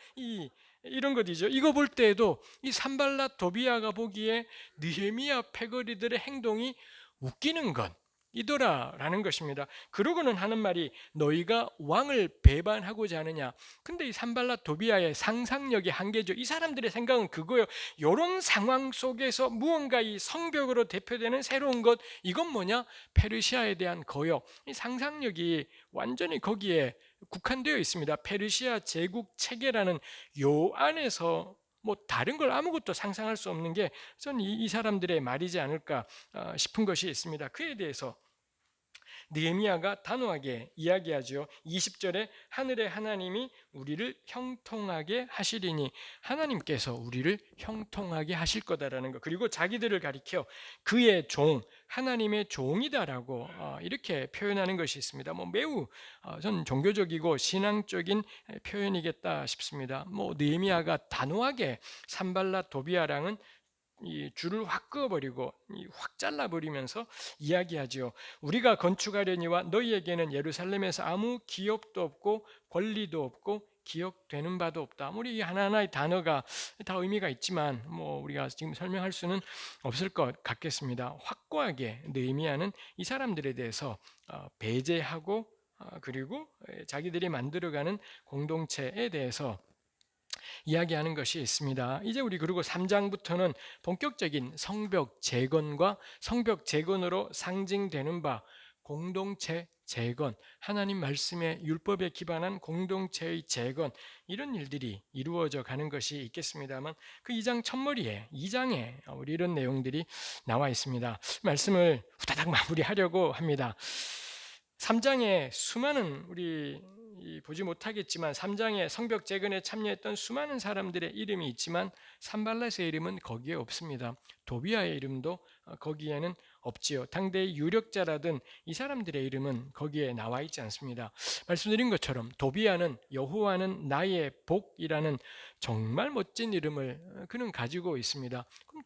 [SPEAKER 2] 이런 것이죠. 이거 볼 때에도 이 산발랏 도비야가 보기에 느헤미야 패거리들의 행동이 웃기는 것 이더라라는 것입니다. 그러고는 하는 말이 너희가 왕을 배반하고자 하느냐. 근데 이 산발랏 도비야의 상상력의 한계죠. 이 사람들의 생각은 그거예요. 이런 상황 속에서 무언가 이 성벽으로 대표되는 새로운 것, 이건 뭐냐? 페르시아에 대한 거역. 이 상상력이 완전히 거기에 국한되어 있습니다. 페르시아 제국 체계라는 요 안에서 다른 걸 아무것도 상상할 수 없는 게 저는 이 사람들의 말이지 않을까 싶은 것이 있습니다. 그에 대해서 느헤미야가 단호하게 이야기하죠. 20절에 하늘의 하나님이 우리를 형통하게 하시리니, 하나님께서 우리를 형통하게 하실 거다라는 것. 그리고 자기들을 가리켜 그의 종, 하나님의 종이다라고 이렇게 표현하는 것이 있습니다. 매우 전 종교적이고 신앙적인 표현이겠다 싶습니다. 느헤미야가 단호하게 산발랏 도비야랑은 이 줄을 확 그어버리고 확 잘라버리면서 이야기하지요. 우리가 건축하려니와 너희에게는 예루살렘에서 아무 기업도 없고 권리도 없고 기억되는 바도 없다. 우리 하나하나의 단어가 다 의미가 있지만 우리가 지금 설명할 수는 없을 것 같겠습니다. 확고하게 느헤미야는 이 사람들에 대해서 배제하고 그리고 자기들이 만들어가는 공동체에 대해서 이야기하는 것이 있습니다. 이제 우리 그리고 3장부터는 본격적인 성벽 재건과 성벽 재건으로 상징되는 바 공동체 재건, 하나님 말씀의 율법에 기반한 공동체의 재건, 이런 일들이 이루어져 가는 것이 있겠습니다만, 그 2장 첫머리에 2장에 우리 이런 내용들이 나와 있습니다. 말씀을 후다닥 마무리하려고 합니다. 3장에 수많은 우리 보지 못하겠지만 3장의 성벽 재건에 참여했던 수많은 사람들의 이름이 있지만 산발랏의 이름은 거기에 없습니다. 도비야의 이름도 거기에는 없지요. 당대의 유력자라든 이 사람들의 이름은 거기에 나와 있지 않습니다. 말씀드린 것처럼 도비야는 여호와는 나의 복이라는 정말 멋진 이름을 그는 가지고 있습니다. 그럼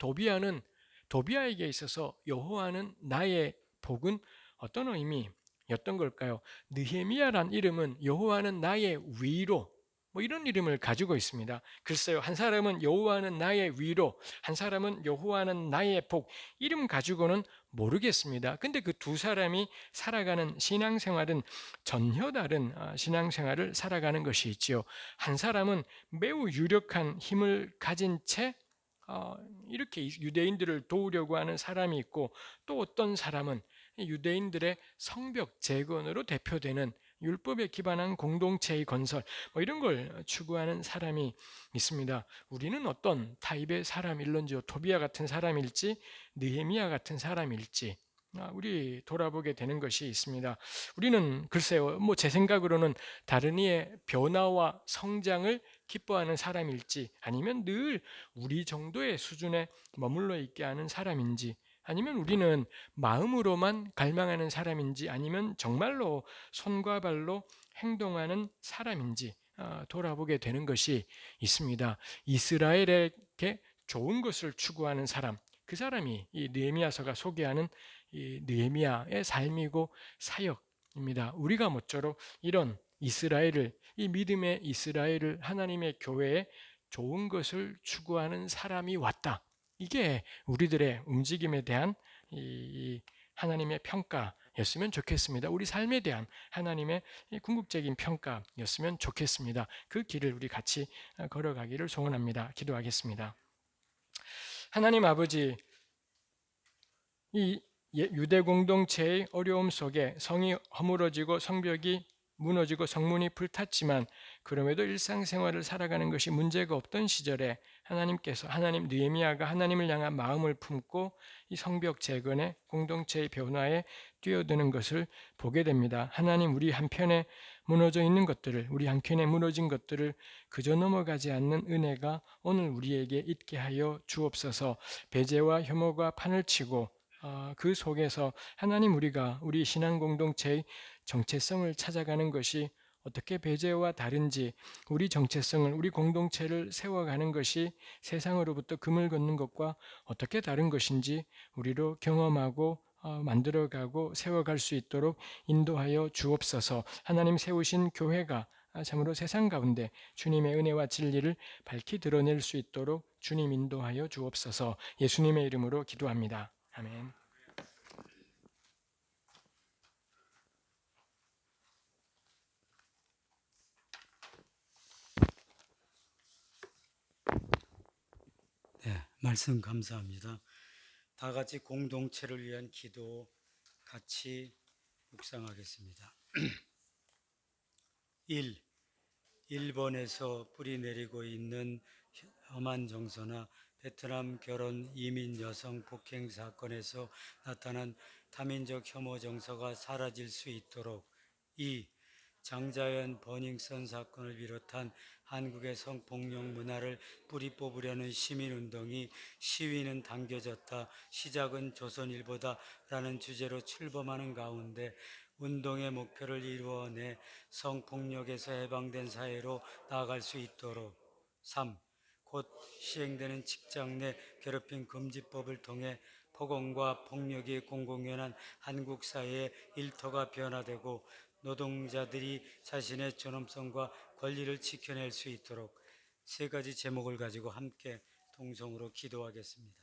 [SPEAKER 2] 도비야에게 있어서 여호와는 나의 복은 어떤 의미 였던 걸까요? 느헤미야란 이름은 여호와는 나의 위로, 뭐 이런 이름을 가지고 있습니다. 글쎄요, 한 사람은 여호와는 나의 위로, 한 사람은 여호와는 나의 복, 이름 가지고는 모르겠습니다. 근데 그 두 사람이 살아가는 신앙생활은 전혀 다른 신앙생활을 살아가는 것이 있지요. 한 사람은 매우 유력한 힘을 가진 채 이렇게 유대인들을 도우려고 하는 사람이 있고, 또 어떤 사람은 유대인들의 성벽 재건으로 대표되는 율법에 기반한 공동체의 건설, 뭐 이런 걸 추구하는 사람이 있습니다. 우리는 어떤 타입의 사람일런지요, 토비아 같은 사람일지 느헤미야 같은 사람일지 우리 돌아보게 되는 것이 있습니다. 우리는 글쎄요, 뭐 제 생각으로는 다른 이의 변화와 성장을 기뻐하는 사람일지, 아니면 늘 우리 정도의 수준에 머물러 있게 하는 사람인지, 아니면 우리는 마음으로만 갈망하는 사람인지, 아니면 정말로 손과 발로 행동하는 사람인지 돌아보게 되는 것이 있습니다. 이스라엘에게 좋은 것을 추구하는 사람, 그 사람이 이 느헤미야서가 소개하는 이 느헤미야의 삶이고 사역입니다. 우리가 모쪼록 이런 이스라엘을, 이 믿음의 이스라엘을, 하나님의 교회에 좋은 것을 추구하는 사람이 왔다. 이게 우리들의 움직임에 대한 이 하나님의 평가였으면 좋겠습니다. 우리 삶에 대한 하나님의 궁극적인 평가였으면 좋겠습니다. 그 길을 우리 같이 걸어가기를 소원합니다. 기도하겠습니다. 하나님 아버지, 이 유대 공동체의 어려움 속에 성이 허물어지고 성벽이 무너지고 성문이 불탔지만, 그럼에도 일상생활을 살아가는 것이 문제가 없던 시절에 하나님께서, 느헤미야가 하나님을 향한 마음을 품고 이 성벽 재건에, 공동체의 변화에 뛰어드는 것을 보게 됩니다. 하나님, 우리 한편에 무너져 있는 것들을, 우리 한편에 무너진 것들을 그저 넘어가지 않는 은혜가 오늘 우리에게 있게 하여 주옵소서. 배제와 혐오가 판을 치고 그 속에서 하나님, 우리가 우리 신앙 공동체의 정체성을 찾아가는 것이 어떻게 배제와 다른지, 우리 정체성을, 우리 공동체를 세워가는 것이 세상으로부터 금을 걷는 것과 어떻게 다른 것인지 우리로 경험하고 만들어가고 세워갈 수 있도록 인도하여 주옵소서. 하나님 세우신 교회가 참으로 세상 가운데 주님의 은혜와 진리를 밝히 드러낼 수 있도록 주님 인도하여 주옵소서. 예수님의 이름으로 기도합니다. 아멘.
[SPEAKER 1] 네, 말씀 감사합니다. 다 같이 공동체를 위한 기도 같이 묵상하겠습니다. 1. 일본에서 뿌리 내리고 있는 험한 정서나 베트남 결혼 이민 여성 폭행 사건에서 나타난 다민족 혐오 정서가 사라질 수 있도록. 2. 장자연 버닝썬 사건을 비롯한 한국의 성폭력 문화를 뿌리 뽑으려는 시민운동이 시위는 당겨졌다, 시작은 조선일보다 라는 주제로 출범하는 가운데 운동의 목표를 이루어내 성폭력에서 해방된 사회로 나아갈 수 있도록. 3. 곧 시행되는 직장 내 괴롭힘 금지법을 통해 폭언과 폭력이 공공연한 한국 사회의 일터가 변화되고 노동자들이 자신의 존엄성과 권리를 지켜낼 수 있도록. 세 가지 제목을 가지고 함께 동성으로 기도하겠습니다.